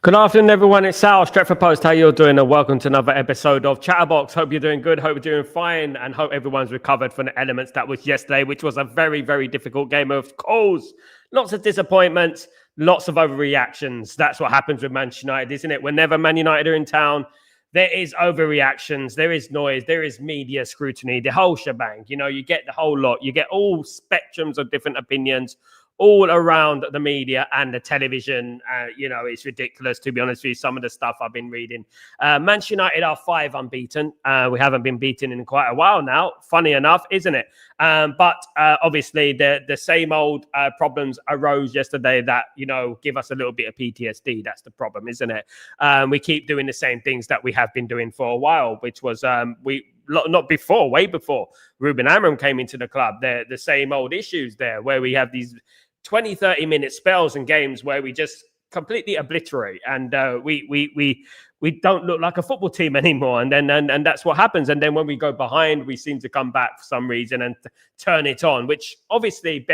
Good afternoon, everyone. It's Sal, Stretford Post. How you all doing? And welcome to another episode of Chatterboxer. Hope you're doing good. Hope you're doing fine. And hope everyone's recovered from the elements that was yesterday, which was a very, very difficult game of course. Lots of disappointments, lots of overreactions. That's what happens with Manchester United, isn't it? Whenever Man United are in town, there is overreactions, there is noise, there is media scrutiny, the whole shebang. You know, you get the whole lot. You get all spectrums of different opinions all around the media and the television. You know, it's ridiculous, to be honest with you, some of the stuff I've been reading. Manchester United are 5 unbeaten. We haven't been beaten in quite a while now, funny enough, isn't it? But obviously, the same old problems arose yesterday that, you know, give us a little bit of PTSD. That's the problem, isn't it? We keep doing the same things that we have been doing for a while, which was way before Ruben Amorim came into the club. The same old issues there, where we have these 20, 30-minute spells and games where we just completely obliterate, and we don't look like a football team anymore. And then and that's what happens. And then when we go behind, we seem to come back for some reason and turn it on, which obviously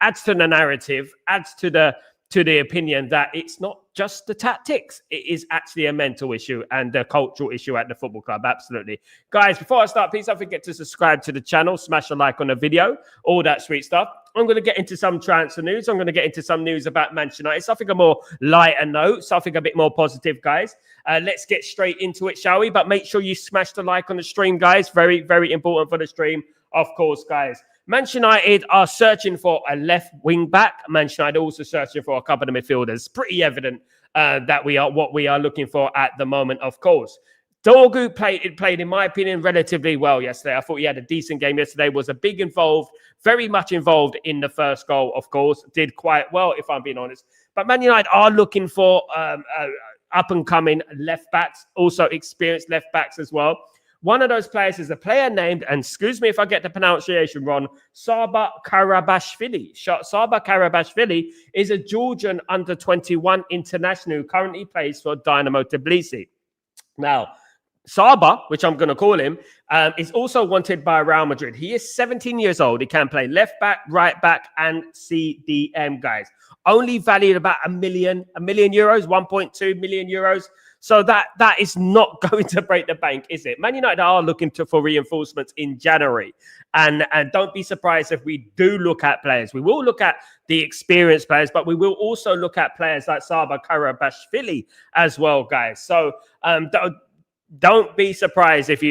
adds to the narrative, adds to the opinion that it's not just the tactics. It is actually a mental issue and a cultural issue at the football club. Absolutely. Guys, before I start, please don't forget to subscribe to the channel, smash a like on the video, all that sweet stuff. I'm going to get into some transfer news. I'm going to get into some news about Manchester United, something a more lighter note, something a bit more positive, guys. Let's get straight into it, shall we? But make sure you smash the like on the stream, guys. Very, very important for the stream, of course, guys. Manchester United are searching for a left wing back. Manchester United also searching for a couple of midfielders. Pretty evident that we are looking for at the moment, of course. Dorgu played, in my opinion, relatively well yesterday. I thought he had a decent game yesterday, was very much involved in the first goal, of course. Did quite well, if I'm being honest. But Man United are looking for up-and-coming left backs, also experienced left backs as well. One of those players is a player named, and excuse me if I get the pronunciation wrong, Saba Karabashvili. Saba Karabashvili is a Georgian under-21 international who currently plays for Dynamo Tbilisi. Now, Saba, which I'm going to call him, is also wanted by Real Madrid. He is 17 years old. He can play left back, right back, and CDM, guys. Only valued about a million euros, 1.2 million euros. So that is not going to break the bank, is it? Man United are looking for reinforcements in January. And don't be surprised if we do look at players. We will look at the experienced players, but we will also look at players like Saba Karabashvili as well, guys. So don't be surprised if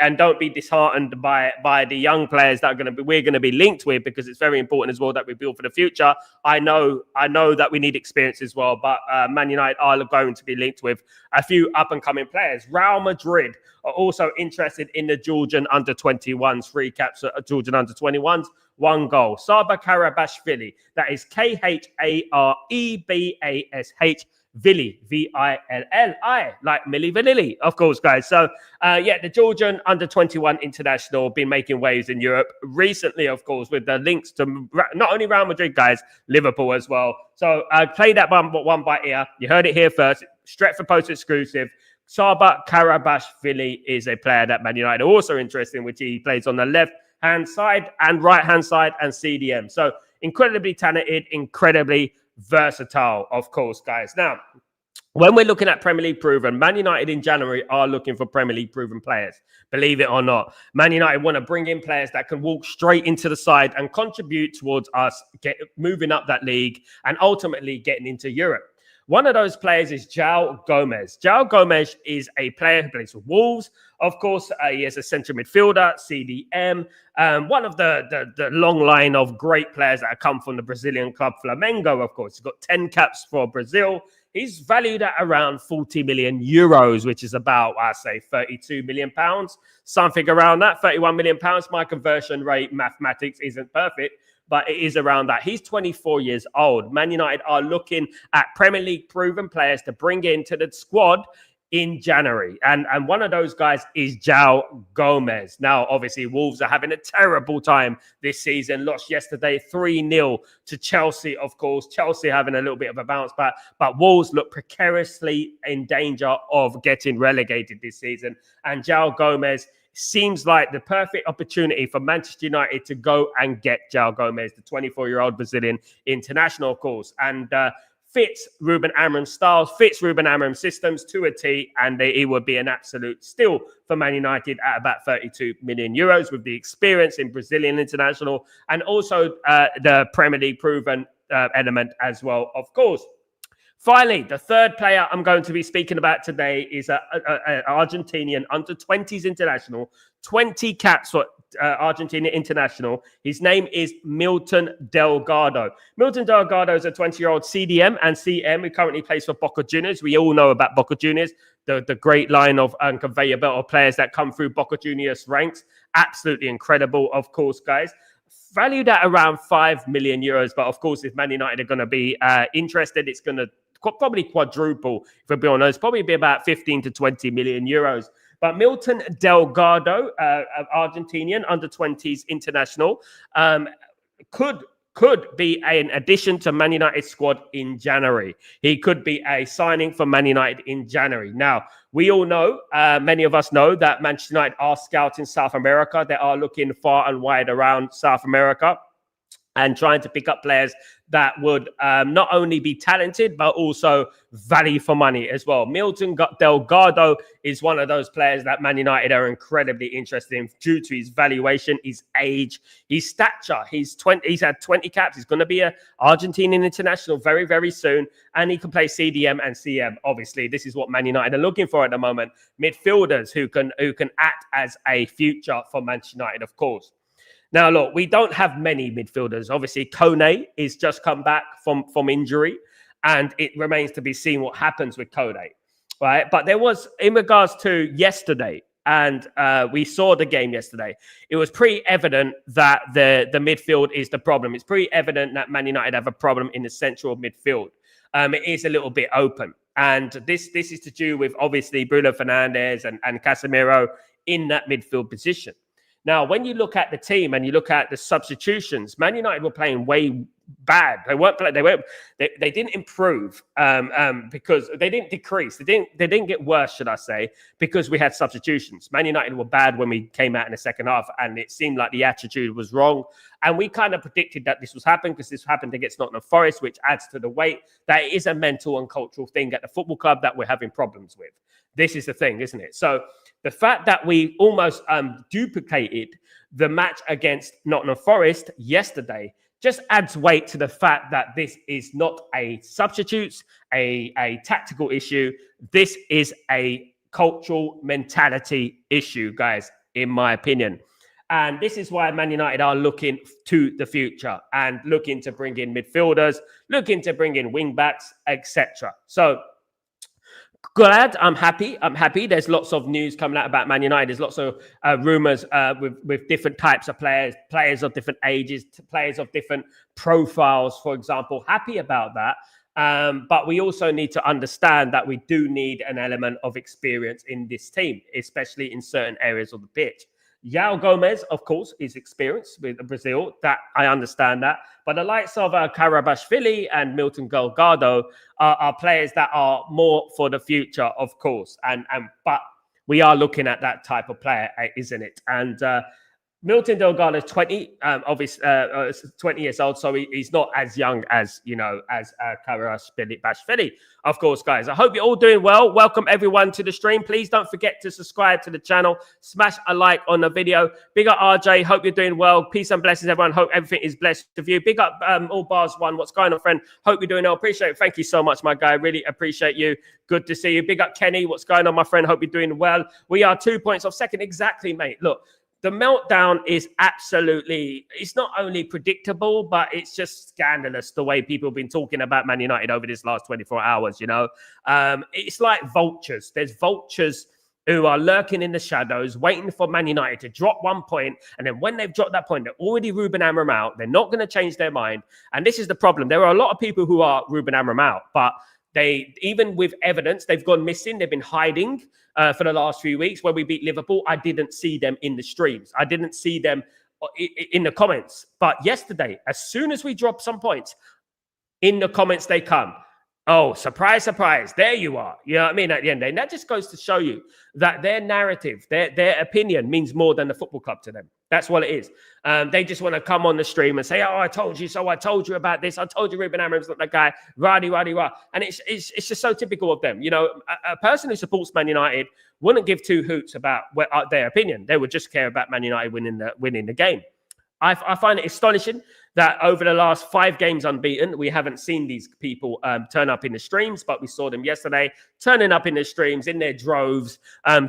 and don't be disheartened by the young players that we're going to be linked with, because it's very important as well that we build for the future. I know that we need experience as well, but Man United are going to be linked with a few up and coming players. Real Madrid are also interested in the Georgian under-21s, 3 caps at Georgian under-21s, 1 goal. Saba Karabashvili, that is Kharebash Villi, Villi, like Milli Vanilli, of course, guys. So, the Georgian under-21 international been making waves in Europe recently, of course, with the links to not only Real Madrid, guys, Liverpool as well. So, play that one by ear. You heard it here first. Stretford Post exclusive. Saba Karabashvili is a player that Man United are also interested in, which he plays on the left-hand side and right-hand side and CDM. So, incredibly talented, incredibly versatile, of course, guys. Now, when we're looking at Premier League proven, Man United in January are looking for Premier League proven players. Believe it or not, Man United want to bring in players that can walk straight into the side and contribute towards us moving up that league and ultimately getting into Europe. One of those players is João Gomes. João Gomes is a player who plays for Wolves. Of course, he is a central midfielder, CDM. One of the long line of great players that have come from the Brazilian club Flamengo, of course. He's got 10 caps for Brazil. He's valued at around 40 million euros, which is about, I say, 32 million pounds. Something around that, 31 million pounds. My conversion rate mathematics isn't perfect, but it is around that. He's 24 years old. Man United are looking at Premier League proven players to bring into the squad in January. And one of those guys is João Gomez. Now, obviously, Wolves are having a terrible time this season. Lost yesterday 3-0 to Chelsea, of course. Chelsea having a little bit of a bounce back. But Wolves look precariously in danger of getting relegated this season. And João Gomez seems like the perfect opportunity for Manchester United to go and get João Gomez, the 24-year-old Brazilian international, of course. And fits Ruben Amorim's style, fits Ruben Amorim's systems to a T, and he would be an absolute steal for Man United at about 32 million euros with the experience in Brazilian international and also the Premier League proven element as well, of course. Finally, the third player I'm going to be speaking about today is an Argentinian under-20s international, 20 caps for Argentina international. His name is Milton Delgado. Milton Delgado is a 20-year-old CDM and CM who currently plays for Boca Juniors. We all know about Boca Juniors, the great line of conveyor belt of players that come through Boca Juniors ranks. Absolutely incredible, of course, guys. Valued at around 5 million euros. But of course, if Man United are going to be interested, it's going to probably quadruple, if we're being honest, probably be about 15 to 20 million euros. But Milton Delgado, Argentinian under-20s international, could be an addition to Man United squad in January. He could be a signing for Man United in January. Now, we all know, many of us know that Manchester United are scouting South America. They are looking far and wide around South America and trying to pick up players that would not only be talented, but also value for money as well. Milton Delgado is one of those players that Man United are incredibly interested in due to his valuation, his age, his stature. He's had 20 caps. He's going to be an Argentinian international very, very soon. And he can play CDM and CM. Obviously, this is what Man United are looking for at the moment. Midfielders who can act as a future for Manchester United, of course. Now, look, we don't have many midfielders. Obviously, Kone is just come back from injury, and it remains to be seen what happens with Kone, right? But there was, in regards to yesterday, and we saw the game yesterday, it was pretty evident that the midfield is the problem. It's pretty evident that Man United have a problem in the central midfield. It is a little bit open. And this is to do with, obviously, Bruno Fernandes and Casemiro in that midfield position. Now, when you look at the team and you look at the substitutions, Man United were playing way bad. They didn't improve because they didn't decrease. They didn't get worse, should I say, because we had substitutions. Man United were bad when we came out in the second half, and it seemed like the attitude was wrong. And we kind of predicted that this was happening because this happened against Nottingham Forest, which adds to the weight that it is a mental and cultural thing at the football club that we're having problems with. This is the thing, isn't it? So the fact that we almost duplicated the match against Nottingham Forest yesterday just adds weight to the fact that this is not a substitutes, a tactical issue. This is a cultural mentality issue, guys, in my opinion. And this is why Man United are looking to the future and looking to bring in midfielders, looking to bring in wing backs, etc. So glad. I'm happy. There's lots of news coming out about Man United. There's lots of rumors with different types of players of different ages, players of different profiles, for example. Happy about that. But we also need to understand that we do need an element of experience in this team, especially in certain areas of the pitch. João Gomez, of course, is experienced with Brazil. That I understand that. But the likes of Karabashvili and Milton Delgado are players that are more for the future, of course. But we are looking at that type of player, isn't it? And Milton Delgado is 20, obviously 20 years old, so he's not as young as Karabashvili. Of course, guys, I hope you're all doing well. Welcome everyone to the stream. Please don't forget to subscribe to the channel. Smash a like on the video. Big up RJ. Hope you're doing well. Peace and blessings, everyone. Hope everything is blessed with you. Big up All Bars One. What's going on, friend? Hope you're doing well. Appreciate it. Thank you so much, my guy. Really appreciate you. Good to see you. Big up Kenny. What's going on, my friend? Hope you're doing well. We are 2 points off second. Exactly, mate. Look. The meltdown is absolutely, it's not only predictable, but it's just scandalous the way people have been talking about Man United over this last 24 hours, you know. It's like vultures. There's vultures who are lurking in the shadows, waiting for Man United to drop 1 point. And then when they've dropped that point, they're already Ruben Amorim out. They're not going to change their mind. And this is the problem. There are a lot of people who are Ruben Amorim out, but They, even with evidence, they've gone missing. They've been hiding for the last few weeks. When we beat Liverpool, I didn't see them in the streams. I didn't see them in the comments. But yesterday, as soon as we dropped some points, in the comments they come. Oh, surprise, surprise. There you are. You know what I mean? At the end, and that just goes to show you that their narrative, their opinion means more than the football club to them. That's what it is. They just want to come on the stream and say, oh, I told you so. I told you about this. I told you Ruben Amorim's not that guy. Rah. And it's just so typical of them. You know, a person who supports Man United wouldn't give two hoots about their opinion. They would just care about Man United winning the game. I find it astonishing that over the last 5 games unbeaten, we haven't seen these people turn up in the streams, but we saw them yesterday turning up in the streams in their droves,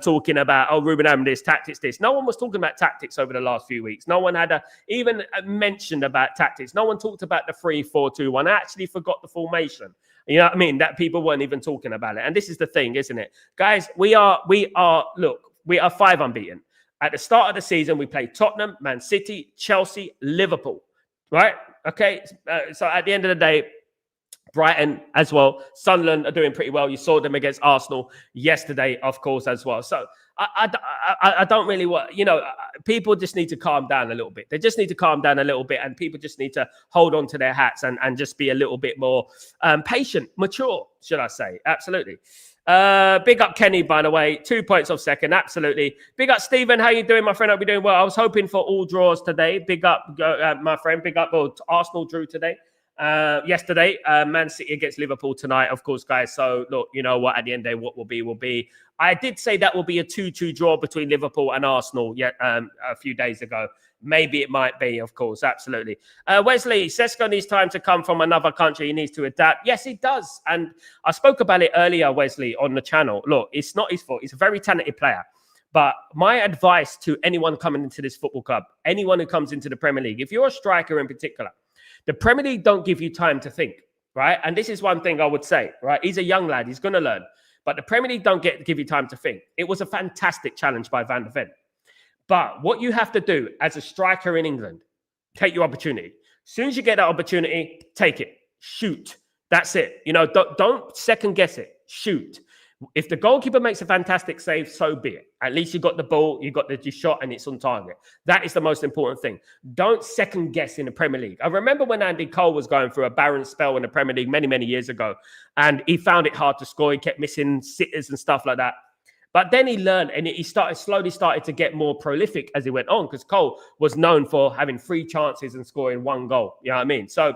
talking about, oh, Ruben Amorim this, tactics this. No one was talking about tactics over the last few weeks. No one had even mentioned about tactics. No one talked about the 3-4-2-1. I actually forgot the formation. You know what I mean? That people weren't even talking about it. And this is the thing, isn't it? Guys, we are 5 unbeaten. At the start of the season, we played Tottenham, Man City, Chelsea, Liverpool, right? Okay, so at the end of the day, Brighton as well. Sunderland are doing pretty well. You saw them against Arsenal yesterday, of course, as well. So I don't really want, people just need to calm down a little bit. They just need to calm down a little bit, and people just need to hold on to their hats and just be a little bit more patient, mature, should I say. Absolutely. Big up Kenny, by the way. 2 points off second. Absolutely. Big up Stephen. How you doing, my friend? Hope you're doing well. I was hoping for all draws today. Big up, my friend. Big up. Well, Arsenal drew today. Yesterday, Man City against Liverpool tonight, of course, guys. So look, you know what? At the end of the day, what will be will be. I did say that will be a 2-2 draw between Liverpool and Arsenal. A few days ago. Maybe it might be, of course, absolutely. Wesley, Sesko needs time to come from another country. He needs to adapt. Yes, he does. And I spoke about it earlier, Wesley, on the channel. Look, it's not his fault. He's a very talented player. But my advice to anyone coming into this football club, anyone who comes into the Premier League, if you're a striker in particular, the Premier League don't give you time to think, right? And this is one thing I would say, right? He's a young lad. He's going to learn. But the Premier League don't give you time to think. It was a fantastic challenge by Van der Ven. But what you have to do as a striker in England, take your opportunity. As soon as you get that opportunity, take it. Shoot. That's it. Don't second guess it. Shoot. If the goalkeeper makes a fantastic save, so be it. At least you got the ball, you got the shot, and it's on target. That is the most important thing. Don't second guess in the Premier League. I remember when Andy Cole was going through a barren spell in the Premier League many, many years ago, and he found it hard to score. He kept missing sitters and stuff like that. But then he learned, and he slowly started to get more prolific as he went on, because Cole was known for having 3 chances and scoring 1 goal. You know what I mean? So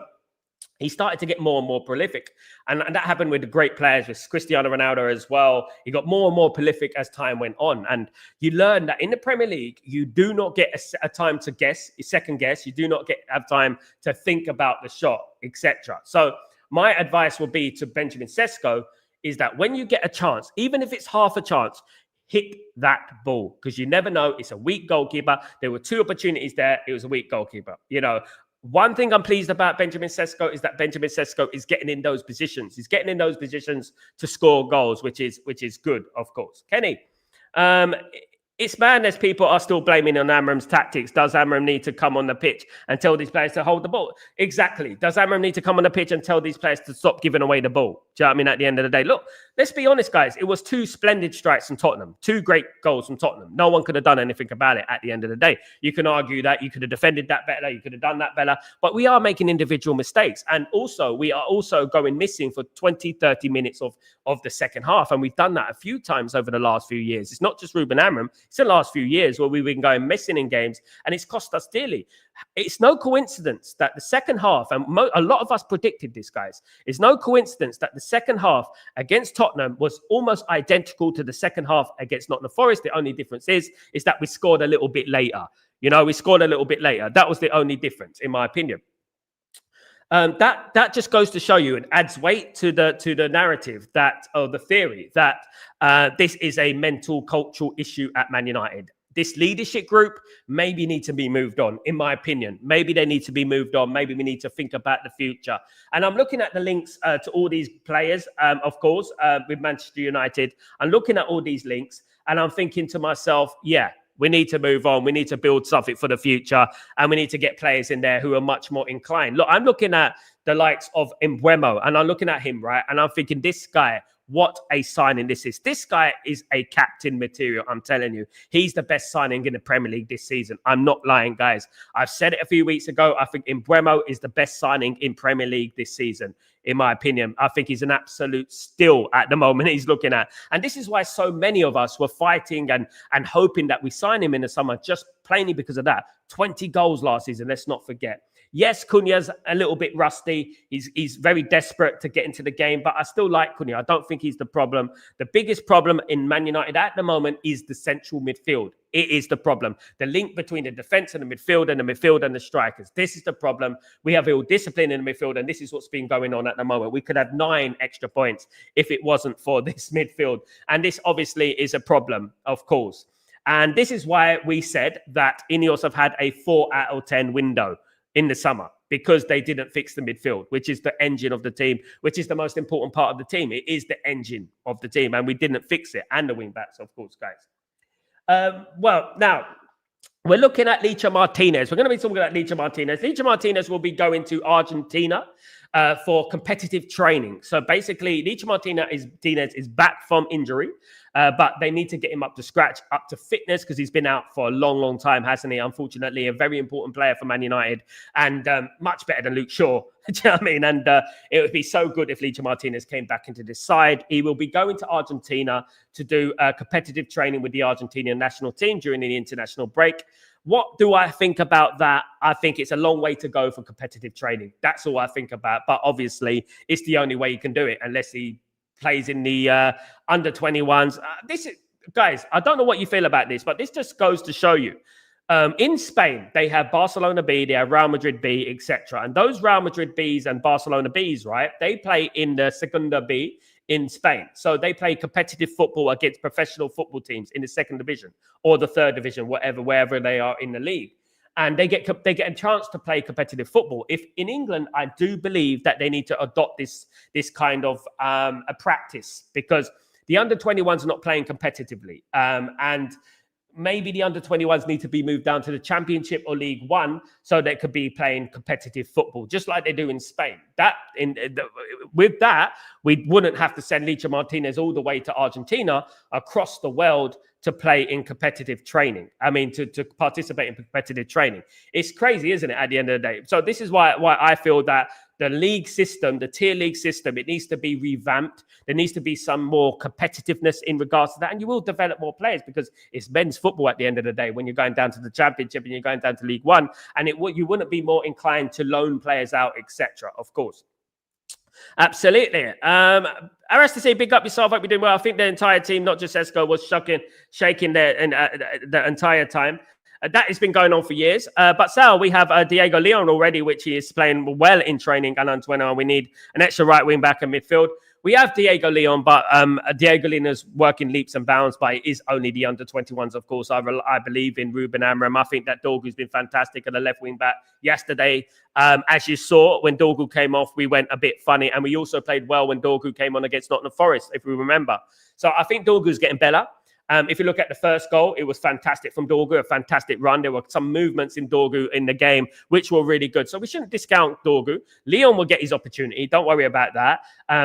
he started to get more and more prolific. And that happened with the great players, with Cristiano Ronaldo as well. He got more and more prolific as time went on. And you learn that in the Premier League, you do not get a time to guess, second guess. You do not have time to think about the shot, etc. So my advice will be to Benjamin Sesko is that when you get a chance, even if it's half a chance, hit that ball, because you never know. It's a weak goalkeeper. There were 2 opportunities there. It was a weak goalkeeper. One thing I'm pleased about Benjamin Sesko is that Benjamin Sesko is getting in those positions. He's getting in those positions to score goals, which is good, of course. Kenny, it's madness. People are still blaming on Amorim's tactics. Does Amorim need to come on the pitch and tell these players to hold the ball? Exactly. Does Amorim need to come on the pitch and tell these players to stop giving away the ball? Do you know what I mean? At the end of the day, look, let's be honest, guys. It was 2 splendid strikes from Tottenham, 2 great goals from Tottenham. No one could have done anything about it at the end of the day. You can argue that you could have defended that better. You could have done that better. But we are making individual mistakes. And also, we are also going missing for 20, 30 minutes of the second half. And we've done that a few times over the last few years. It's not just Ruben Amorim. It's the last few years where we've been going missing in games, and it's cost us dearly. It's no coincidence that the second half, and a lot of us predicted this, guys, it's no coincidence that the second half against Tottenham was almost identical to the second half against Nottingham Forest. The only difference is that we scored a little bit later. We scored a little bit later. That was the only difference, in my opinion. That just goes to show you and adds weight to the narrative the theory that this is a mental cultural issue at Man United. This leadership group maybe need to be moved on, in my opinion. Maybe they need to be moved on. Maybe we need to think about the future. And I'm looking at the links to all these players, of course, with Manchester United. I'm looking at all these links, and I'm thinking to myself, yeah, We need to move on. We need to build something for the future. And we need to get players in there who are much more inclined. Look, I'm looking at the likes of Mbeumo, and I'm looking at him, right? And I'm thinking, this guy, what a signing this is. This guy is a captain material, I'm telling you. He's the best signing in the Premier League this season. I'm not lying, guys. I've said it a few weeks ago. I think Mbeumo is the best signing in Premier League this season, in my opinion. I think he's an absolute steal at the moment he's looking at. And this is why so many of us were fighting and hoping that we sign him in the summer, just plainly because of that. 20 goals last season, let's not forget. Yes, Cunha's a little bit rusty. He's very desperate to get into the game, but I still like Cunha. I don't think he's the problem. The biggest problem in Man United at the moment is the central midfield. It is the problem. The link between the defence and the midfield and the strikers. This is the problem. We have ill discipline in the midfield, and this is what's been going on at the moment. We could have 9 extra points if it wasn't for this midfield. And this obviously is a problem, of course. And this is why we said that Ineos have had a 4 out of 10 window in the summer, because they didn't fix the midfield, which is the engine of the team, which is the most important part of the team. It is the engine of the team, and we didn't fix it. And the wing backs, of course, guys. Well, now we're looking at Licha Martinez. We're going to be talking about Licha Martinez. Licha Martinez will be going to Argentina for competitive training. So basically, Licha Martinez is back from injury, but they need to get him up to scratch, up to fitness, because he's been out for a long, long time, hasn't he? Unfortunately, a very important player for Man United, and much better than Luke Shaw. Do you know what I mean? And it would be so good if Licha Martinez came back into this side. He will be going to Argentina to do competitive training with the Argentinian national team during the international break. What do I think about that? I think it's a long way to go for competitive training. That's all I think about. But obviously, it's the only way you can do it, unless he plays in the under 21s. Guys, I don't know what you feel about this, but this just goes to show you. In Spain, they have Barcelona B, they have Real Madrid B, etc. And those Real Madrid Bs and Barcelona Bs, right, they play in the Segunda B in Spain. So they play competitive football against professional football teams in the second division or the third division, wherever they are in the league. And they get a chance to play competitive football. If in England, I do believe that they need to adopt this kind of a practice, because the under 21s are not playing competitively. And maybe the under 21s need to be moved down to the Championship or League One, so they could be playing competitive football, just like they do in Spain. With that, we wouldn't have to send Licha Martinez all the way to Argentina, across the world, to play in competitive training. I mean, to participate in competitive training. It's crazy, isn't it, at the end of the day? So this is why I feel that the league system, the tier league system, it needs to be revamped. There needs to be some more competitiveness in regards to that. And you will develop more players, because it's men's football at the end of the day when you're going down to the Championship and you're going down to League One. And you wouldn't be more inclined to loan players out, etc., of course. Absolutely. RSTC, big up yourself. Hope you're doing well. I think the entire team, not just Esco, was shaking the entire time. That has been going on for years. But Sal, we have Diego Leon already, which he is playing well in training. And Antonio, we need an extra right wing back in midfield. We have Diego Leon, but Diego Leon is working leaps and bounds, but it is only the under 21s, of course. I believe in Ruben Amorim. I think that Dorgu's been fantastic at the left wing back yesterday. As you saw, when Dorgu came off, we went a bit funny. And we also played well when Dorgu came on against Nottingham Forest, if we remember. So I think Dorgu's getting better. If you look at the first goal, it was fantastic from Dorgu, a fantastic run. There were some movements in Dorgu in the game, which were really good. So we shouldn't discount Dorgu. Leon will get his opportunity. Don't worry about that.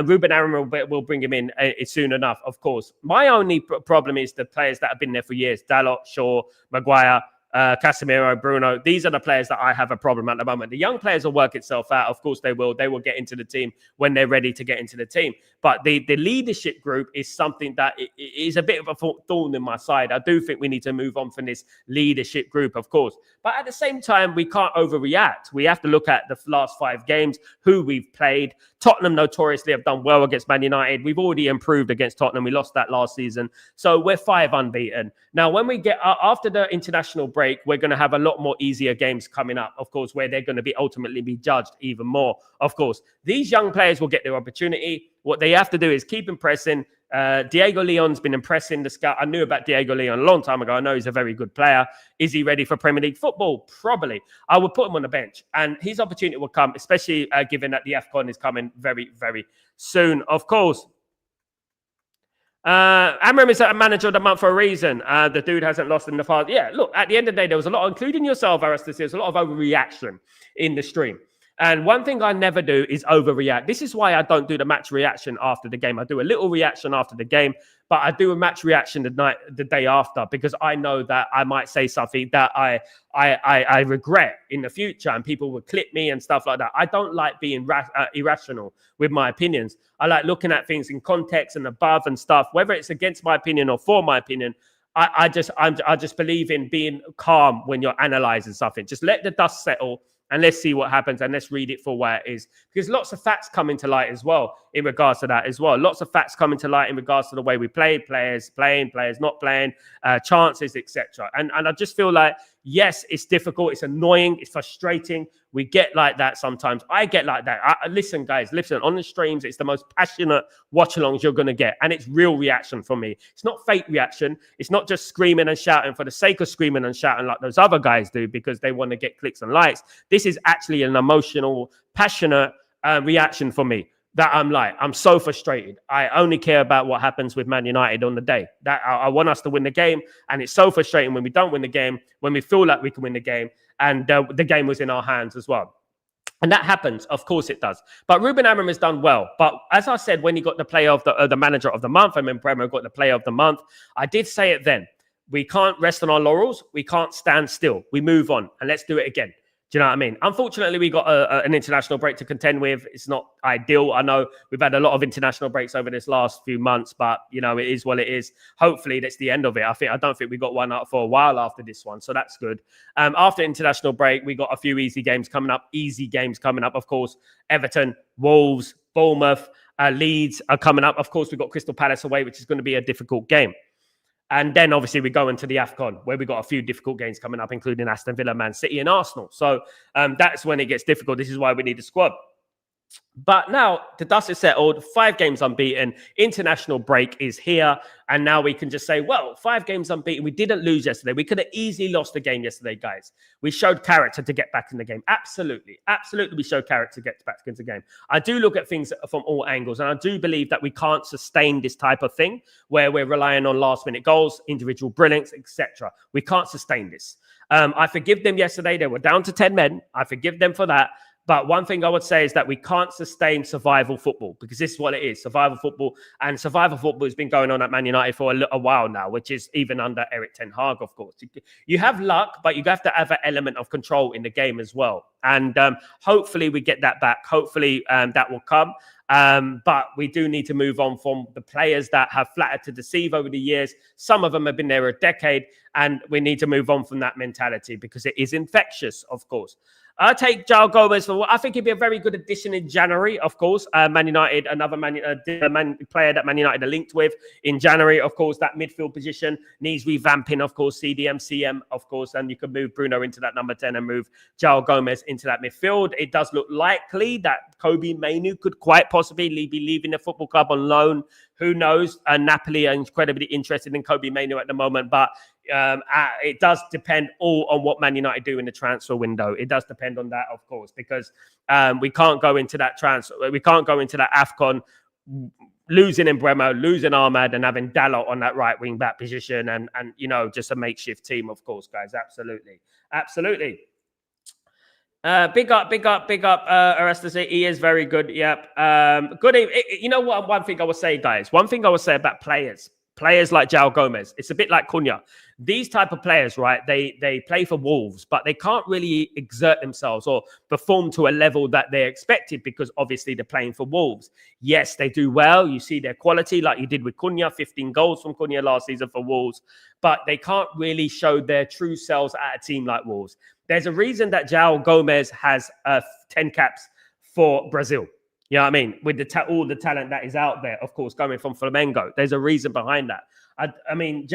Ruben Amorim will bring him in soon enough, of course. My only problem is the players that have been there for years. Dalot, Shaw, Maguire, Casemiro, Bruno. These are the players that I have a problem at the moment. The young players will work itself out. Of course they will. They will get into the team when they're ready to get into the team. But the leadership group is something that is a bit of a thorn in my side. I do think we need to move on from this leadership group, of course. But at the same time, we can't overreact. We have to look at the last 5 games, who we've played. Tottenham notoriously have done well against Man United. We've already improved against Tottenham. We lost that last season. So we're 5 unbeaten. Now, when we get after the international break, we're going to have a lot more easier games coming up, of course, where they're going to be ultimately be judged even more. Of course, these young players will get their opportunity. What they have to do is keep impressing. Diego Leon's been impressing the scout. I knew about Diego Leon a long time ago. I know he's a very good player. Is he ready for Premier League football? Probably. I would put him on the bench, and his opportunity will come, especially given that the AFCON is coming very, very soon, of course. Amram is a manager of the month for a reason. The dude hasn't lost in the past. Yeah, look, at the end of the day, there was a lot, including yourself, Aristus, there's a lot of overreaction in the stream. And one thing I never do is overreact. This is why I don't do the match reaction after the game. I do a little reaction after the game, but I do a match reaction the day after, because I know that I might say something that I regret in the future, and people will clip me and stuff like that. I don't like being irrational with my opinions. I like looking at things in context and above and stuff, whether it's against my opinion or for my opinion. I just believe in being calm when you're analyzing something. Just let the dust settle. And let's see what happens, and let's read it for what it is. Because lots of facts come into light as well in regards to that as well. Lots of facts come into light in regards to the way we played, players playing, players not playing, chances, etc. And I just feel like, yes, it's difficult, it's annoying, it's frustrating. We get like that sometimes. I get like that. Listen, guys, listen, on the streams, it's the most passionate watch-alongs you're going to get. And it's real reaction from me. It's not fake reaction. It's not just screaming and shouting for the sake of screaming and shouting like those other guys do because they want to get clicks and likes. This is actually an emotional, passionate reaction for me. That I'm so frustrated. I only care about what happens with Man United on the day. That I want us to win the game. And it's so frustrating when we don't win the game, when we feel like we can win the game. And the game was in our hands as well. And that happens. Of course it does. But Ruben Amorim has done well. But as I said, when he got the player of the manager of the month, and when Bremer got the player of the month, I did say it then. We can't rest on our laurels. We can't stand still. We move on and let's do it again. Do you know what I mean? Unfortunately, we got an international break to contend with. It's not ideal. I know we've had a lot of international breaks over this last few months, but, you know, it is what it is. Hopefully, that's the end of it. I don't think we got one up for a while after this one, so that's good. After international break, we got a few easy games coming up. Of course, Everton, Wolves, Bournemouth, Leeds are coming up. Of course, we've got Crystal Palace away, which is going to be a difficult game. And then, obviously, we go into the AFCON, where we got a few difficult games coming up, including Aston Villa, Man City, and Arsenal. So that's when it gets difficult. This is why we need a squad. But now the dust is settled. 5 games unbeaten. International break is here. And now we can just say, well, 5 games unbeaten. We didn't lose yesterday. We could have easily lost the game yesterday, guys. We showed character to get back in the game. Absolutely. Absolutely, we showed character to get back into the game. I do look at things from all angles. And I do believe that we can't sustain this type of thing where we're relying on last-minute goals, individual brilliance, etc. We can't sustain this. I forgive them yesterday. They were down to 10 men. I forgive them for that. But one thing I would say is that we can't sustain survival football, because this is what it is, survival football. And survival football has been going on at Man United for a while now, which is even under Erik ten Hag, of course. You have luck, but you have to have an element of control in the game as well. And hopefully we get that back. Hopefully that will come. But we do need to move on from the players that have flattered to deceive over the years. Some of them have been there a decade, and we need to move on from that mentality because it is infectious, of course. I take João Gomez I think he'd be a very good addition in January, of course. Man United, another player that Man United are linked with in January. Of course, that midfield position needs revamping, of course, CDM, CM, of course, and you could move Bruno into that number 10 and move João Gomez into that midfield. It does look likely that Kobe Mainoo could quite possibly be leaving the football club on loan. Who knows? Napoli are incredibly interested in Kobe Mainoo at the moment, but it does depend all on what Man United do in the transfer window. It does depend on that, of course, because we can't go into that AFCON losing in Bremer, losing Ahmad, and having Dalot on that right wing back position, and you know, just a makeshift team, of course, guys. Absolutely. Big up, Orestes. He is very good. Yep. Good. You know what? One thing I would say, guys. One thing I would say about players like João Gomez. It's a bit like Cunha. These type of players, right? They play for Wolves, but they can't really exert themselves or perform to a level that they're expected because obviously they're playing for Wolves. Yes, they do well. You see their quality, like you did with Cunha, 15 goals from Cunha last season for Wolves, but they can't really show their true selves at a team like Wolves. There's a reason that João Gomez has 10 caps for Brazil. You know what I mean? With all the talent that is out there, of course, coming from Flamengo. There's a reason behind that. I mean,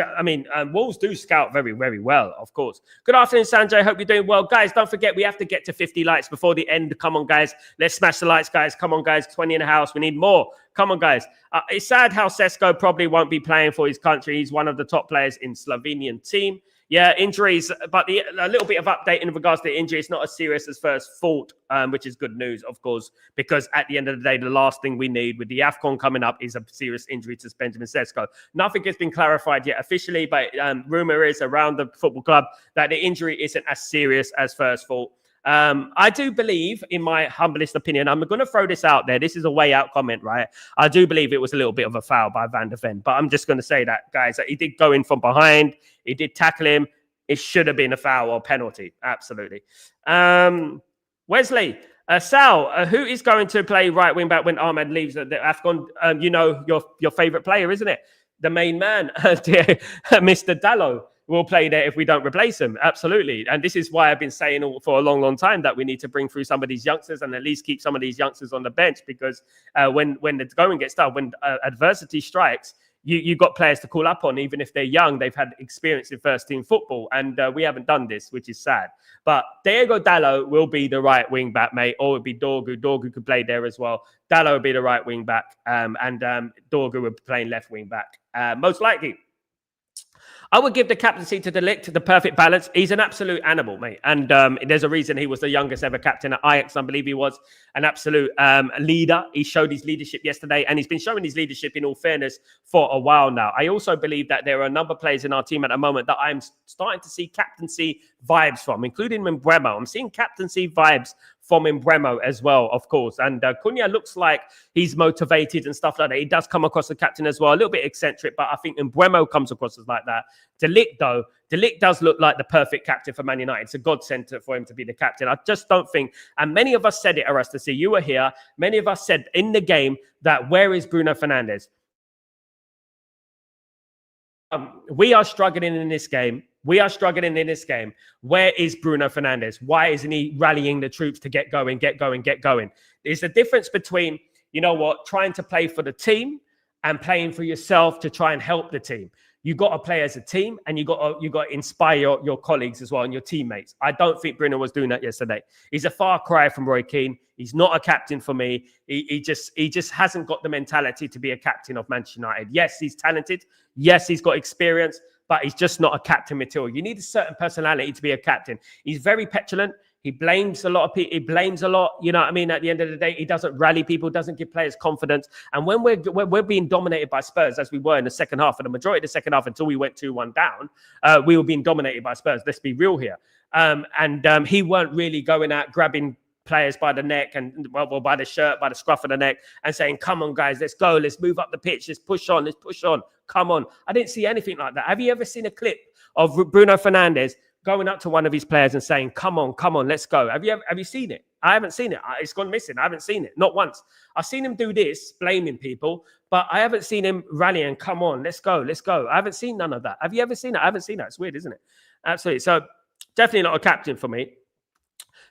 Wolves do scout very, very well, of course. Good afternoon, Sanjay. Hope you're doing well. Guys, don't forget, we have to get to 50 likes before the end. Come on, guys. Let's smash the likes, guys. Come on, guys. 20 in the house. We need more. Come on, guys. It's sad how Sesko probably won't be playing for his country. He's one of the top players in Slovenian team. Yeah, injuries, but a little bit of update in regards to the injury. It's not as serious as first thought, which is good news, of course, because at the end of the day, the last thing we need with the AFCON coming up is a serious injury to Benjamin Sesko. Nothing has been clarified yet officially, but rumor is around the football club that the injury isn't as serious as first thought. I do believe, in my humblest opinion, I'm going to throw this out there. This is a way out comment, right? I do believe it was a little bit of a foul by Van der Ven, but I'm just going to say that, guys, that he did go in from behind. He did tackle him. It should have been a foul or penalty. Absolutely. Wesley, Sal, who is going to play right wing back when Ahmed leaves the AFCON? You know, your favorite player, isn't it? The main man, Mr. Dalot, will play there if we don't replace him. Absolutely. And this is why I've been saying for a long, long time that we need to bring through some of these youngsters and at least keep some of these youngsters on the bench, because when the going gets tough, when adversity strikes, you got players to call up on, even if they're young. They've had experience in first team football, and we haven't done this, which is sad. But Diego Dalot will be the right wing back, mate, or it would be Dorgu. Dorgu could play there as well. Dalot would be the right wing back, and Dorgu would be playing left wing back, most likely. I would give the captaincy to De Ligt, the perfect balance. He's an absolute animal, mate. And there's a reason he was the youngest ever captain at Ajax. I believe he was an absolute leader. He showed his leadership yesterday, and he's been showing his leadership, in all fairness, for a while now. I also believe that there are a number of players in our team at the moment that I'm starting to see captaincy vibes from, including Mbeumo. I'm seeing captaincy vibes from Mbeumo as well, of course. And Cunha looks like he's motivated and stuff like that. He does come across the captain as well, a little bit eccentric, but I think Mbeumo comes across as like that. De Ligt, though, De Ligt does look like the perfect captain for Man United. It's a godsend for him to be the captain. I just don't think, and many of us said it, Arastasi, you were here, many of us said in the game that where is Bruno Fernandes? We are struggling in this game. Where is Bruno Fernandes? Why isn't he rallying the troops to get going? There's a difference between, you know what, trying to play for the team and playing for yourself to try and help the team. You got to play as a team, and you got to inspire your colleagues as well and your teammates. I don't think Bruno was doing that yesterday. He's a far cry from Roy Keane. He's not a captain for me. He just hasn't got the mentality to be a captain of Manchester United. Yes, he's talented. Yes, he's got experience, but he's just not a captain material. You need a certain personality to be a captain. He's very petulant. He blames a lot of people. He blames a lot. You know what I mean? At the end of the day, he doesn't rally people, doesn't give players confidence. And when we're being dominated by Spurs, as we were in the second half, for the majority of the second half until we went 2-1 down, we were being dominated by Spurs. Let's be real here. He weren't really going out grabbing players by the neck and by the shirt, by the scruff of the neck, and saying, come on, guys, let's go. Let's move up the pitch. Let's push on. Come on. I didn't see anything like that. Have you ever seen a clip of Bruno Fernandes going up to one of his players and saying, come on, let's go? Have you seen it? I haven't seen it. It's gone missing. I haven't seen it. Not once. I've seen him do this, blaming people, but I haven't seen him rallying, come on, let's go. I haven't seen none of that. Have you ever seen that? I haven't seen that. It's weird, isn't it? Absolutely. So definitely not a captain for me.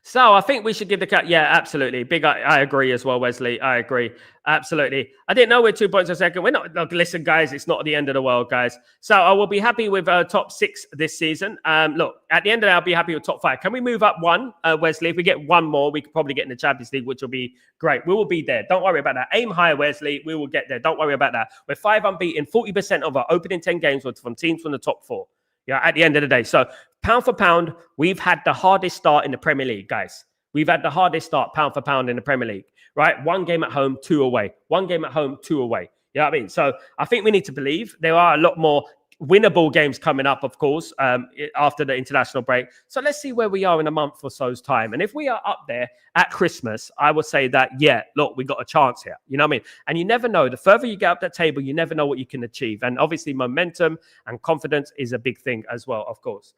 So I think we should give the cap. Yeah, absolutely. I agree as well, Wesley. I agree. Absolutely. I didn't know we're 2 points a second. We're not. Look, listen, guys, it's not the end of the world, guys. So I will be happy with top 6 this season. Look, at the end of the day, I'll be happy with top 5. Can we move up one, Wesley? If we get one more, we could probably get in the Champions League, which will be great. We will be there. Don't worry about that. Aim high, Wesley. We will get there. Don't worry about that. We're 5 unbeaten. 40% of our opening 10 games were from teams from the top 4. Yeah, at the end of the day. So pound for pound, we've had the hardest start in the Premier League, guys. We've had the hardest start, pound for pound, in the Premier League, right? 1 game at home, 2 away. 1 game at home, 2 away. You know what I mean? So I think we need to believe there are a lot more winnable games coming up, of course, after the international break. So let's see where we are in a month or so's time. And if we are up there at Christmas, I would say that, yeah, look, we got a chance here. You know what I mean? And you never know. The further you get up that table, you never know what you can achieve. And obviously momentum and confidence is a big thing as well, of course.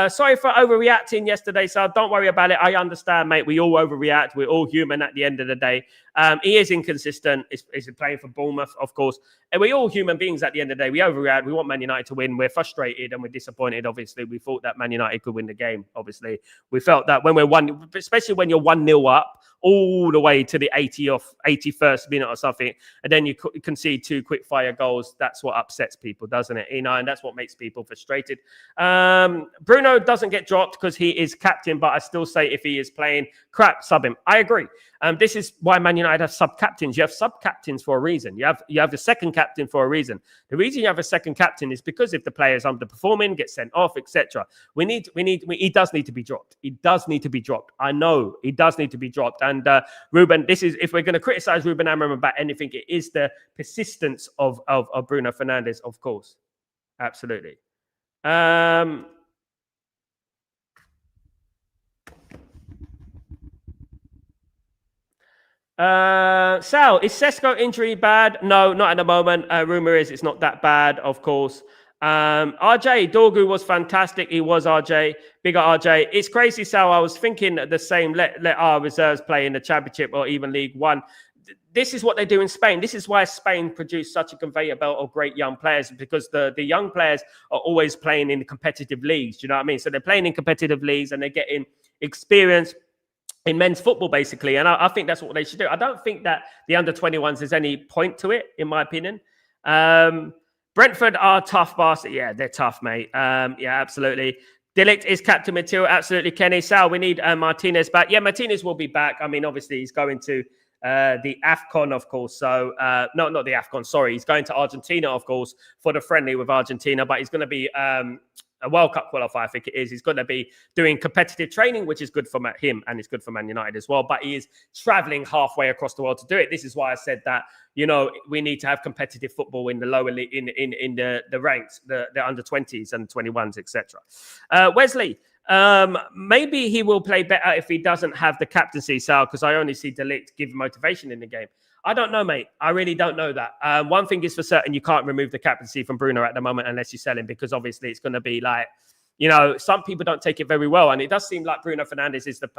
Sorry for overreacting yesterday, so don't worry about it. I understand, mate. We all overreact. We're all human at the end of the day. He is inconsistent. He's playing for Bournemouth, of course. And we're all human beings at the end of the day. We overreact. We want Man United to win. We're frustrated and we're disappointed, obviously. We thought that Man United could win the game, obviously. We felt that when we're especially when you're 1-0 up all the way to the 81st minute or something, and then you concede 2 quick fire goals. That's what upsets people, doesn't it? And that's what makes people frustrated. Bruno doesn't get dropped because he is captain, but I still say if he is playing crap, sub him. I agree. This is why Man United have sub-captains. You have sub-captains for a reason. You have the second captain for a reason. The reason you have a second captain is because if the player is underperforming, gets sent off, etc. He does need to be dropped. He does need to be dropped. I know he does need to be dropped. And Ruben, this is, if we're going to criticize Ruben Amorim about anything, it is the persistence of Bruno Fernandes, of course. Absolutely. Sal, is Sesko injury bad? No, not at the moment. Rumor is it's not that bad, of course. RJ Dorgu was fantastic. He was RJ. Bigger RJ. It's crazy, Sal. I was thinking the same. Let our reserves play in the Championship or even League One. This is what they do in Spain. This is why Spain produced such a conveyor belt of great young players, because the young players are always playing in competitive leagues. Do you know what I mean? So they're playing in competitive leagues and they're getting experience in men's football, basically. And I think that's what they should do. I don't think that the under-21s there's any point to it, in my opinion. Brentford are tough bastard. Yeah, they're tough, mate. Yeah, absolutely. De Ligt is captain material. Absolutely, Kenny. Sal, we need Martinez back. Yeah, Martinez will be back. I mean, obviously, he's going to the AFCON, of course. So, no, not the AFCON. Sorry. He's going to Argentina, of course, for the friendly with Argentina. But he's going to be a World Cup qualifier, I think it is. He's going to be doing competitive training, which is good for him and it's good for Man United as well. But he is traveling halfway across the world to do it. This is why I said that, you know, we need to have competitive football in the lower league, in the ranks, the under 20s and 21s, etc. Wesley, maybe he will play better if he doesn't have the captaincy, Sal, because I only see De Ligt give motivation in the game. I don't know, mate. I really don't know that. One thing is for certain, you can't remove the captaincy from Bruno at the moment unless you sell him, because obviously it's going to be like, you know, some people don't take it very well. And it does seem like Bruno Fernandes is the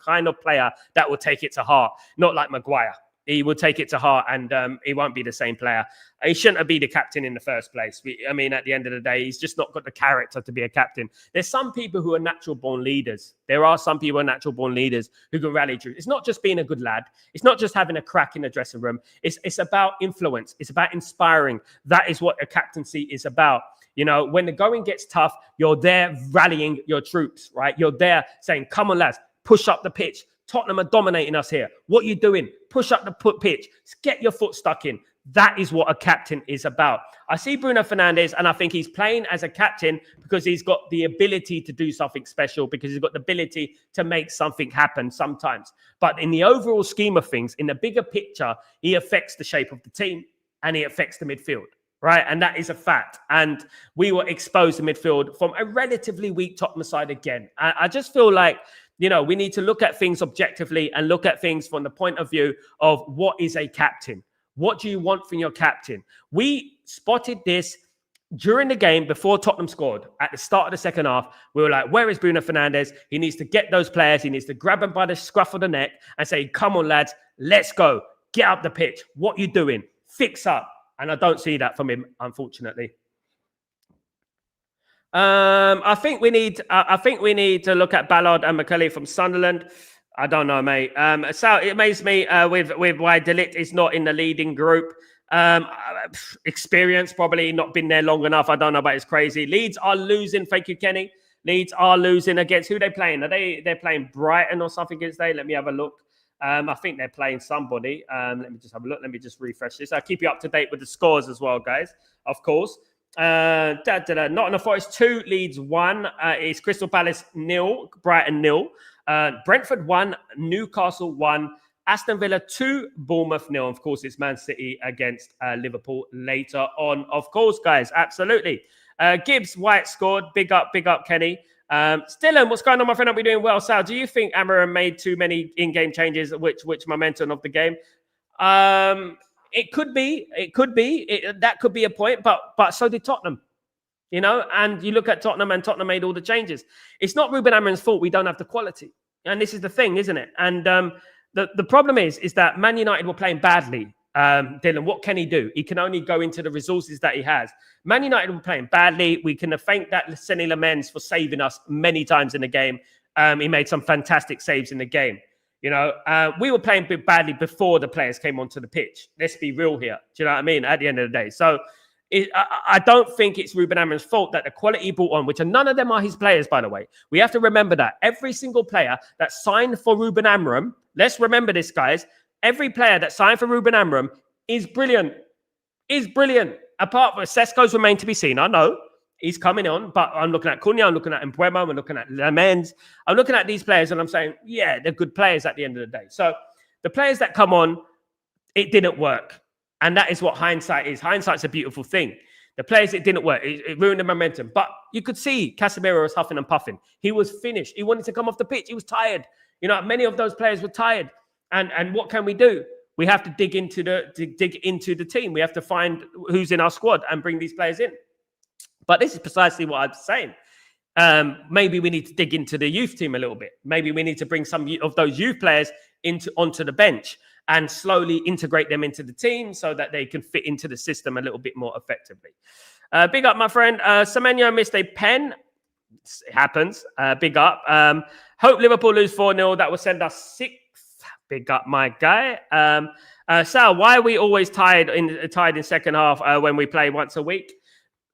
kind of player that will take it to heart, not like Maguire. He will take it to heart and he won't be the same player. He shouldn't have been the captain in the first place. I mean, at the end of the day, he's just not got the character to be a captain. There's some people who are natural born leaders. There are some people who are natural born leaders who can rally troops. It's not just being a good lad. It's not just having a crack in the dressing room. It's about influence. It's about inspiring. That is what a captaincy is about. You know, when the going gets tough, you're there rallying your troops, right? You're there saying, come on, lads, push up the pitch. Tottenham are dominating us here. What are you doing? Push up the pitch. Get your foot stuck in. That is what a captain is about. I see Bruno Fernandes, and I think he's playing as a captain because he's got the ability to do something special, because he's got the ability to make something happen sometimes. But in the overall scheme of things, in the bigger picture, he affects the shape of the team and he affects the midfield. Right. And that is a fact. And we were exposed to midfield from a relatively weak Tottenham side again. I just feel like, you know, we need to look at things objectively and look at things from the point of view of what is a captain? What do you want from your captain? We spotted this during the game before Tottenham scored. At the start of the second half, we were like, where is Bruno Fernandes? He needs to get those players. He needs to grab them by the scruff of the neck and say, come on, lads, let's go. Get up the pitch. What you doing? Fix up. And I don't see that from him, unfortunately. I think we need to look at Ballard and McCulley from Sunderland. I don't know, mate. So it amazes me with why De Ligt is not in the leading group. Experience, probably not been there long enough. I don't know, but it's crazy. Leeds are losing. Thank you, Kenny. Leeds are losing against who they playing? They're playing Brighton or something against they? Let me have a look. I think they're playing somebody. Let me just have a look. Let me just refresh this. I'll keep you up to date with the scores as well, guys. Of course. Nottingham Forest 2, Leeds 1. It's Crystal Palace 0, Brighton 0. Brentford 1, Newcastle 1. Aston Villa 2, Bournemouth 0. Of course, it's Man City against Liverpool later on. Of course, guys. Absolutely. Gibbs White scored. Big up, Kenny. Stillen, what's going on, my friend? Are we doing well? Sal, do you think Amorim made too many in-game changes, which momentum of the game? It could be. That could be a point, but so did Tottenham. You know, and you look at Tottenham, and Tottenham made all the changes. It's not Ruben Amorim's fault we don't have the quality. And this is the thing, isn't it? And the problem is that Man United were playing badly. Dylan, what can he do? He can only go into the resources that he has. Man United were playing badly. We can thank that Senny Lamens for saving us many times in the game. He made some fantastic saves in the game. We were playing badly before the players came onto the pitch. Let's be real here. Do you know what I mean? At the end of the day. So I don't think it's Ruben Amorim's fault that the quality he brought on, which none of them are his players, by the way. We have to remember that. Every single player that signed for Ruben Amorim, let's remember this, guys. Every player that signed for Ruben Amorim is brilliant. Apart from Sesko's remain to be seen. I know he's coming on, but I'm looking at Cunha, I'm looking at Mbuemo, I'm looking at Lamens. I'm looking at these players and I'm saying, yeah, they're good players at the end of the day. So the players that come on, it didn't work. And that is what hindsight is. Hindsight's a beautiful thing. The players, it didn't work. It ruined the momentum. But you could see Casemiro was huffing and puffing. He was finished. He wanted to come off the pitch. He was tired. Many of those players were tired. And what can we do? We have to dig into the team. We have to find who's in our squad and bring these players in. But this is precisely what I'm saying. Maybe we need to dig into the youth team a little bit. Maybe we need to bring some of those youth players onto the bench and slowly integrate them into the team so that they can fit into the system a little bit more effectively. Big up, my friend. Semenyo missed a pen. It happens. Big up. Hope Liverpool lose 4-0. That will send us 6th. Big up, my guy. Sal, why are we always tied in second half when we play once a week?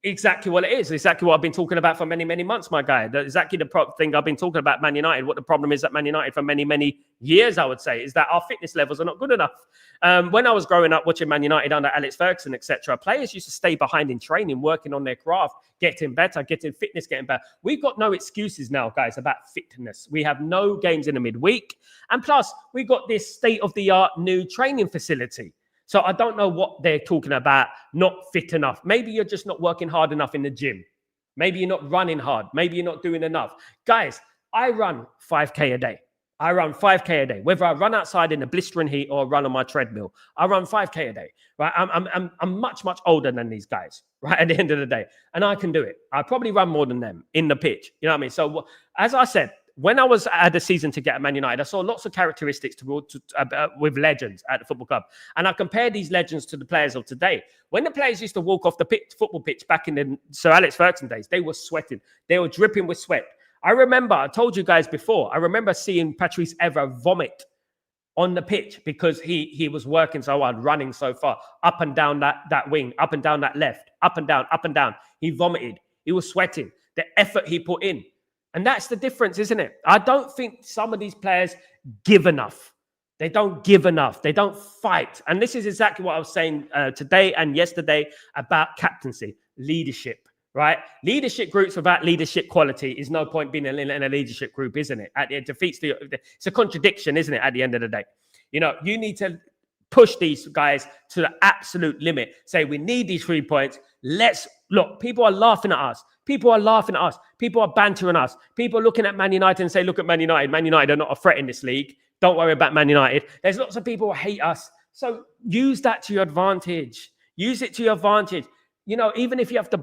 Exactly what it is. Exactly what I've been talking about for many, many months, my guy. Exactly the thing I've been talking about Man United. What the problem is at Man United for many, many years, I would say, is that our fitness levels are not good enough. When I was growing up watching Man United under Alex Ferguson, etc., players used to stay behind in training, working on their craft, getting better, getting fitness, getting better. We've got no excuses now, guys, about fitness. We have no games in the midweek. And plus, we've got this state-of-the-art new training facility. So I don't know what they're talking about, not fit enough. Maybe you're just not working hard enough in the gym. Maybe you're not running hard. Maybe you're not doing enough. Guys, I run 5K a day. I run 5K a day. Whether I run outside in the blistering heat or run on my treadmill, I run 5K a day. Right? I'm much, much older than these guys, right, at the end of the day. And I can do it. I probably run more than them in the pitch. You know what I mean? So as I said, when I was at the season ticket at Man United, I saw lots of characteristics with legends at the football club. And I compared these legends to the players of today. When the players used to walk off the football pitch back in the Sir Alex Ferguson days, they were sweating. They were dripping with sweat. I told you guys before, I remember seeing Patrice Evra vomit on the pitch because he was working so hard, running so far, up and down that wing, up and down that left, up and down, up and down. He vomited. He was sweating. The effort he put in. And that's the difference, isn't it? I don't think some of these players give enough. They don't give enough. They don't fight. And this is exactly what I was saying today and yesterday about captaincy, leadership, right? Leadership groups without leadership quality is no point being in a leadership group, isn't it? It defeats it's a contradiction, isn't it, at the end of the day? You need to push these guys to the absolute limit. Say, we need these 3 points. Look, people are laughing at us. People are laughing at us. People are bantering us. People are looking at Man United and say, look at Man United. Man United are not a threat in this league. Don't worry about Man United. There's lots of people who hate us. So use that to your advantage. Use it to your advantage. Even if you have to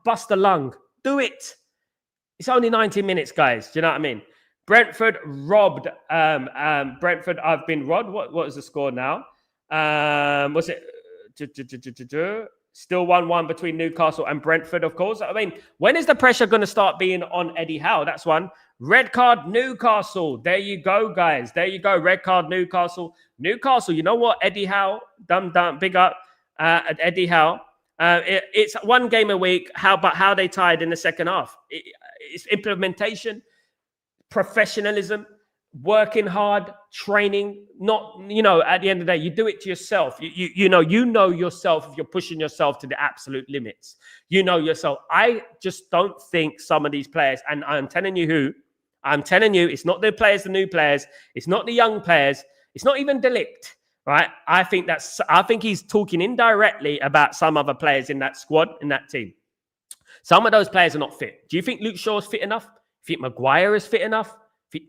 bust a lung, do it. It's only 90 minutes, guys. Do you know what I mean? Brentford robbed. Brentford, I've been robbed. What is the score now? Was it still 1-1 between Newcastle and Brentford, of course. I mean, when is the pressure going to start being on Eddie Howe? That's one. Red card Newcastle. There you go, guys. There you go. Red card Newcastle. Newcastle, you know what? Eddie Howe, big up at Eddie Howe. It's one game a week. How they tied in the second half? It's implementation, professionalism, working hard, training, not, at the end of the day, you do it to yourself. You know yourself if you're pushing yourself to the absolute limits. You know yourself. I just don't think some of these players, and I'm telling you it's not the players, the new players. It's not the young players. It's not even De Ligt, right? I think he's talking indirectly about some other players in that squad, in that team. Some of those players are not fit. Do you think Luke Shaw's fit enough? Do you think Maguire is fit enough?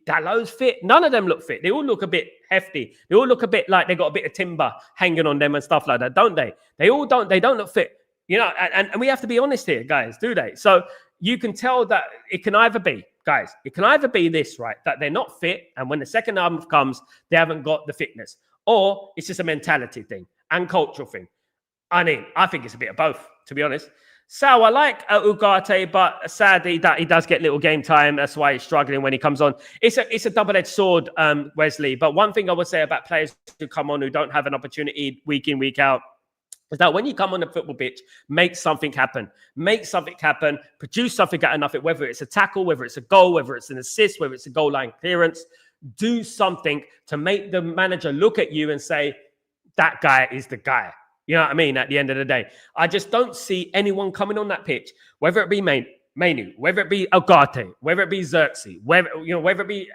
Dallow's fit. None of them look fit. They all look a bit hefty. They all look a bit like they got a bit of timber hanging on them and stuff like that, don't they? They don't look fit. And we have to be honest here, guys, do they? So you can tell that it can either be, guys, this, right? That they're not fit, and when the second half comes, they haven't got the fitness. Or it's just a mentality thing and cultural thing. I mean, I think it's a bit of both, to be honest. Sal, I like Ugarte, but sadly that he does get little game time. That's why he's struggling when he comes on. It's a double-edged sword, Wesley. But one thing I would say about players who come on who don't have an opportunity week in, week out, is that when you come on the football pitch, make something happen. Make something happen. Produce something out of it, whether it's a tackle, whether it's a goal, whether it's an assist, whether it's a goal line clearance. Do something to make the manager look at you and say, that guy is the guy. You know what I mean? At the end of the day, I just don't see anyone coming on that pitch, whether it be Mainu, whether it be Ugarte, whether it be Xerxes, whether it be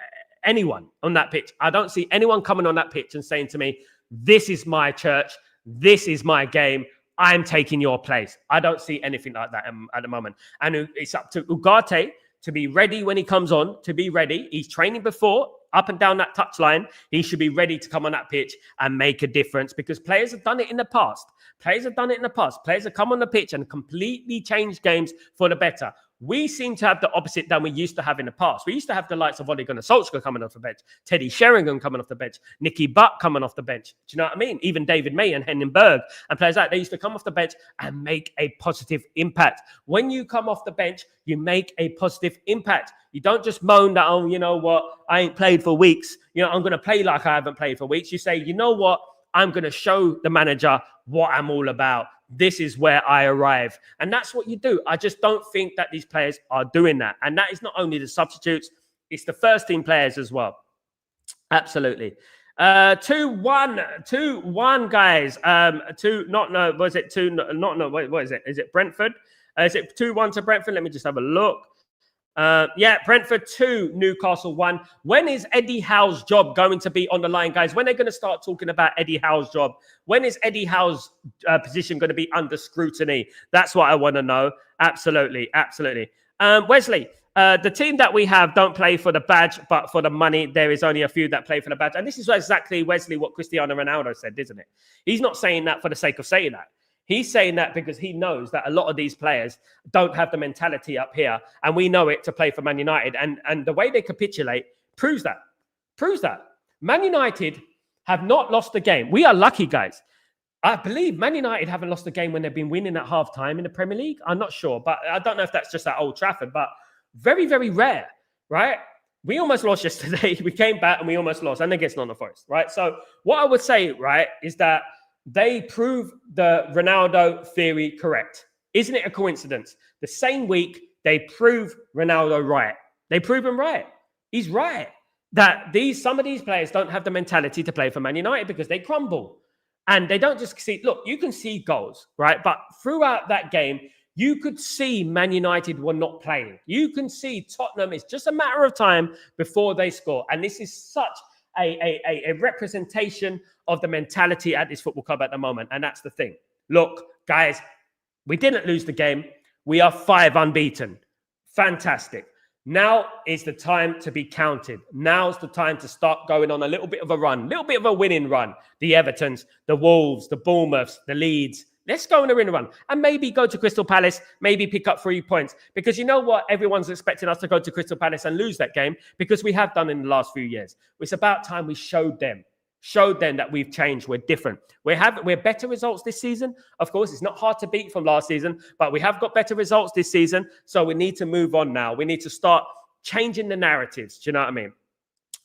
anyone on that pitch. I don't see anyone coming on that pitch and saying to me, this is my church. This is my game. I'm taking your place. I don't see anything like that at the moment. And it's up to Ugarte to be ready when he comes on, to be ready. He's training before, up and down that touchline. He should be ready to come on that pitch and make a difference, because players have done it in the past. Players have come on the pitch and completely changed games for the better. We seem to have the opposite than we used to have in the past. We used to have the likes of Ole Gunnar Solskjaer coming off the bench, Teddy Sheringham coming off the bench, Nicky Butt coming off the bench. Do you know what I mean? Even David May and Henning Berg and players like that, they used to come off the bench and make a positive impact. When you come off the bench, you make a positive impact. You don't just moan that, oh, you know what, I ain't played for weeks. You know, I'm going to play like I haven't played for weeks. You say, you know what, I'm going to show the manager what I'm all about. This is where I arrive. And that's what you do. I just don't think that these players are doing that. And that is not only the substitutes, it's the first team players as well. Absolutely. 2-1, guys. What is it? Is it Brentford? Is it 2-1 to Brentford? Let me just have a look. Brentford 2, Newcastle 1. When is Eddie Howe's job going to be on the line, guys? When are they going to start talking about Eddie Howe's job? When is Eddie Howe's position going to be under scrutiny? That's what I want to know. Absolutely. Wesley, the team that we have don't play for the badge, but for the money. There is only a few that play for the badge. And this is exactly, Wesley, what Cristiano Ronaldo said, isn't it? He's not saying that for the sake of saying that. He's saying that because he knows that a lot of these players don't have the mentality up here, and we know it, to play for Man United. And the way they capitulate proves that. Man United have not lost a game. We are lucky, guys. I believe Man United haven't lost a game when they've been winning at half-time in the Premier League. I'm not sure, but I don't know if that's just at Old Trafford, but very, very rare, right? We almost lost yesterday. We came back and we almost lost, and against Nottingham Forest, right? So what I would say, right, is that they prove the Ronaldo theory correct. Isn't it a coincidence? The same week, they prove Ronaldo right. They prove him right. He's right. That some of these players don't have the mentality to play for Man United because they crumble. And they don't just see, look, you can see goals, right? But throughout that game, you could see Man United were not playing. You can see Tottenham, it's just a matter of time before they score. And this is such a representation of the mentality at this football club at the moment. And that's the thing. Look, guys, we didn't lose the game. We are 5 unbeaten. Fantastic. Now is the time to be counted. Now's the time to start going on a little bit of a run, a little bit of a winning run. The Evertons, the Wolves, the Bournemouths, the Leeds. Let's go on a winning run and maybe go to Crystal Palace, maybe pick up 3 points. Because you know what? Everyone's expecting us to go to Crystal Palace and lose that game because we have done in the last few years. It's about time we showed them that we've changed. We're different. We're better results this season. Of course, it's not hard to beat from last season, but we have got better results this season. So we need to move on now. We need to start changing the narratives. Do you know what I mean?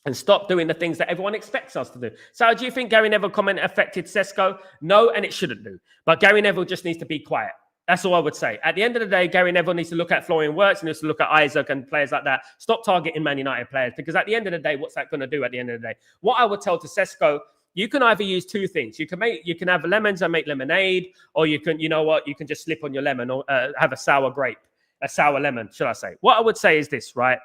And stop doing the things that everyone expects us to do. So do you think Gary Neville comment affected Sesko? No, and it shouldn't do. But Gary Neville just needs to be quiet. That's all I would say. At the end of the day, Gary Neville needs to look at Florian Wirtz and needs to look at Isaac and players like that. Stop targeting Man United players, because at the end of the day, what's that going to do at the end of the day? What I would tell to Sesko, you can either use 2 things. You can have lemons and make lemonade, or you can, you know what, you can just slip on your lemon or have a sour lemon, should I say. What I would say is this, right?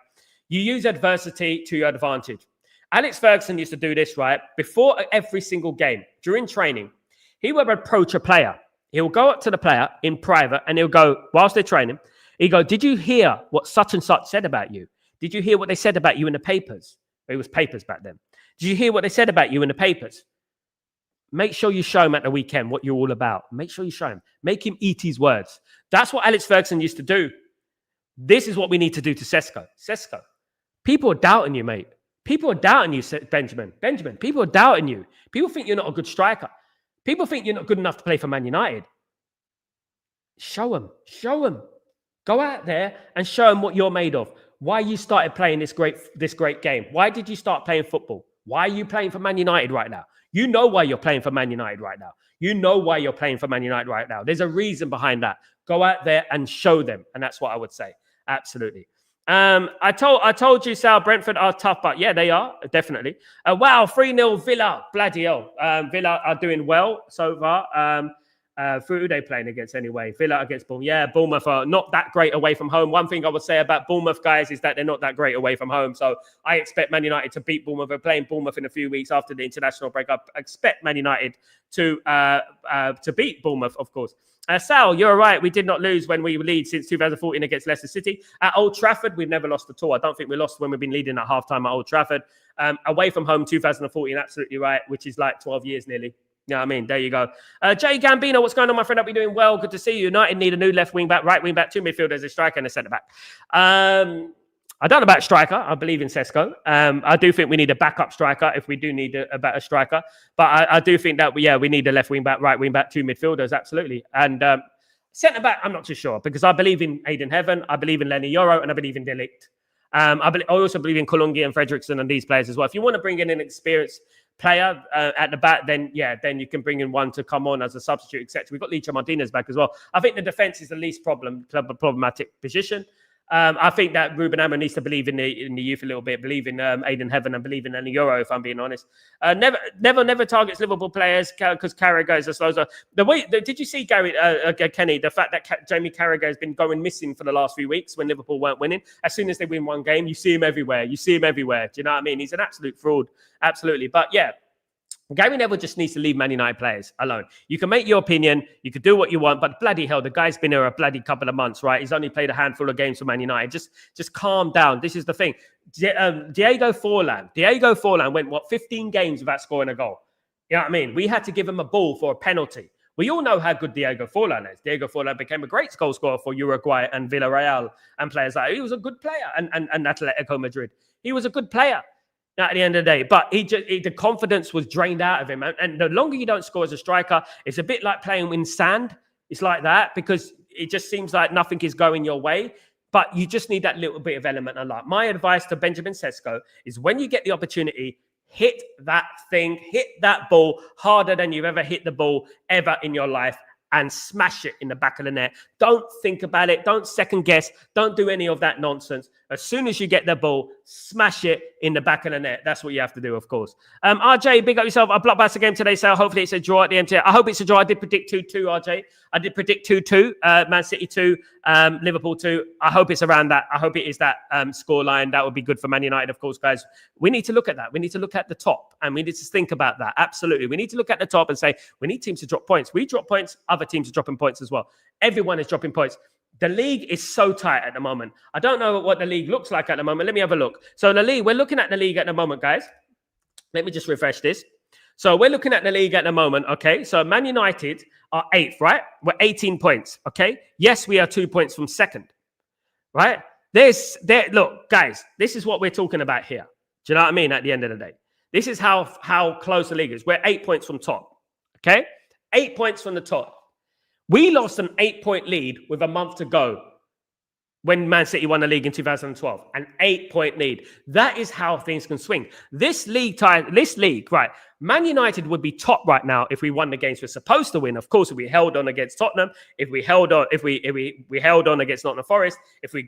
You use adversity to your advantage. Alex Ferguson used to do this, right? Before every single game, during training, he would approach a player. He'll go up to the player in private and he'll go, whilst they're training, he'll go, did you hear what such and such said about you? Did you hear what they said about you in the papers? It was papers back then. Did you hear what they said about you in the papers? Make sure you show him at the weekend what you're all about. Make sure you show him. Make him eat his words. That's what Alex Ferguson used to do. This is what we need to do to Sesko. Sesko, people are doubting you, mate. People are doubting you, Benjamin. People are doubting you. People think you're not a good striker. People think you're not good enough to play for Man United. Show them. Go out there and show them what you're made of. Why you started playing this great game. Why did you start playing football? Why are you playing for Man United right now? You know why you're playing for Man United right now. You know why you're playing for Man United right now. There's a reason behind that. Go out there and show them. And that's what I would say. Absolutely. I told you, Sal, Brentford are tough, but yeah, they are, definitely. Wow, 3-0 Villa. Bloody hell. Villa are doing well so far. Who are they playing against anyway? Villa against Bournemouth. Yeah, Bournemouth are not that great away from home. One thing I would say about Bournemouth, guys, is that they're not that great away from home. So I expect Man United to beat Bournemouth. We're playing Bournemouth in a few weeks after the international break. I expect Man United to beat Bournemouth, of course. Sal, you're right. We did not lose when we lead since 2014 against Leicester City. At Old Trafford, we've never lost at all. I don't think we lost when we've been leading at halftime at Old Trafford. Away from home, 2014, absolutely right, which is like 12 years nearly. Yeah, I mean, there you go. Jay Gambino, what's going on, my friend? I'll be doing well. Good to see you. United need a new left wing back, right wing back, 2 midfielders, a striker, and a centre back. I don't know about striker. I believe in Sesko. I do think we need a backup striker if we do need a better striker. But I do think that, we need a left wing back, right wing back, 2 midfielders, absolutely. And centre back, I'm not too sure because I believe in Aiden Heaven, I believe in Lenny Yoro, and I believe in De Ligt. I also believe in Kolungi and Fredrickson and these players as well. If you want to bring in an experienced player at the back, then you can bring in one to come on as a substitute, etc. We've got Licha Martinez back as well. I think the defense is the least problematic position. I think that Ruben Amorim needs to believe in the youth a little bit, believe in Aiden Heaven and believe in the Euro, if I'm being honest. Never targets Liverpool players because Carragher is a slow. Did you see Kenny, the fact that Jamie Carragher has been going missing for the last few weeks when Liverpool weren't winning? As soon as they win one game, you see him everywhere. Do you know what I mean? He's an absolute fraud. Absolutely. But yeah, Gary Neville just needs to leave Man United players alone. You can make your opinion, you can do what you want, but bloody hell, the guy's been here a bloody couple of months, right? He's only played a handful of games for Man United. Just calm down. This is the thing. Diego Forlan went, 15 games without scoring a goal. You know what I mean? We had to give him a ball for a penalty. We all know how good Diego Forlan is. Diego Forlan became a great goal scorer for Uruguay and Villarreal and players like that. He was a good player and Atletico Madrid. He was a good player at the end of the day, but the confidence was drained out of him. And the longer you don't score as a striker, it's a bit like playing in sand. It's like that because it just seems like nothing is going your way. But you just need that little bit of element of luck. My advice to Benjamin Sesko is when you get the opportunity, hit that ball harder than you've ever hit the ball ever in your life and smash it in the back of the net. Don't think about it. Don't second guess. Don't do any of that nonsense. As soon as you get the ball, smash it in the back of the net. That's what you have to do, of course. RJ, big up yourself. A blockbuster game today, so hopefully it's a draw at the MT. I hope it's a draw. I did predict 2-2, RJ. I did predict 2-2, Man City 2, Liverpool 2. I hope it's around that. I hope it is that scoreline. That would be good for Man United, of course, guys. We need to look at that. We need to look at the top, and we need to think about that. Absolutely. We need to look at the top and say, we need teams to drop points. We drop points. Other teams are dropping points as well. Everyone is dropping points. The league is so tight at the moment. I don't know what the league looks like at the moment. Let me have a look. So the league, we're looking at the league at the moment, guys. Let me just refresh this. So we're looking at the league at the moment, okay? So Man United are 8th, right? We're 18 points, okay? Yes, we are 2 points from second, right? Look, guys, this is what we're talking about here. Do you know what I mean? At the end of the day, this is how close the league is. We're 8 points from top, okay? 8 points from the top. We lost an 8-point lead with a month to go when Man City won the league in 2012. An 8-point lead. That is how things can swing. This league, right? Man United would be top right now if we won the games we're supposed to win. Of course, if we held on against Tottenham, if we held on against Nottingham Forest, if we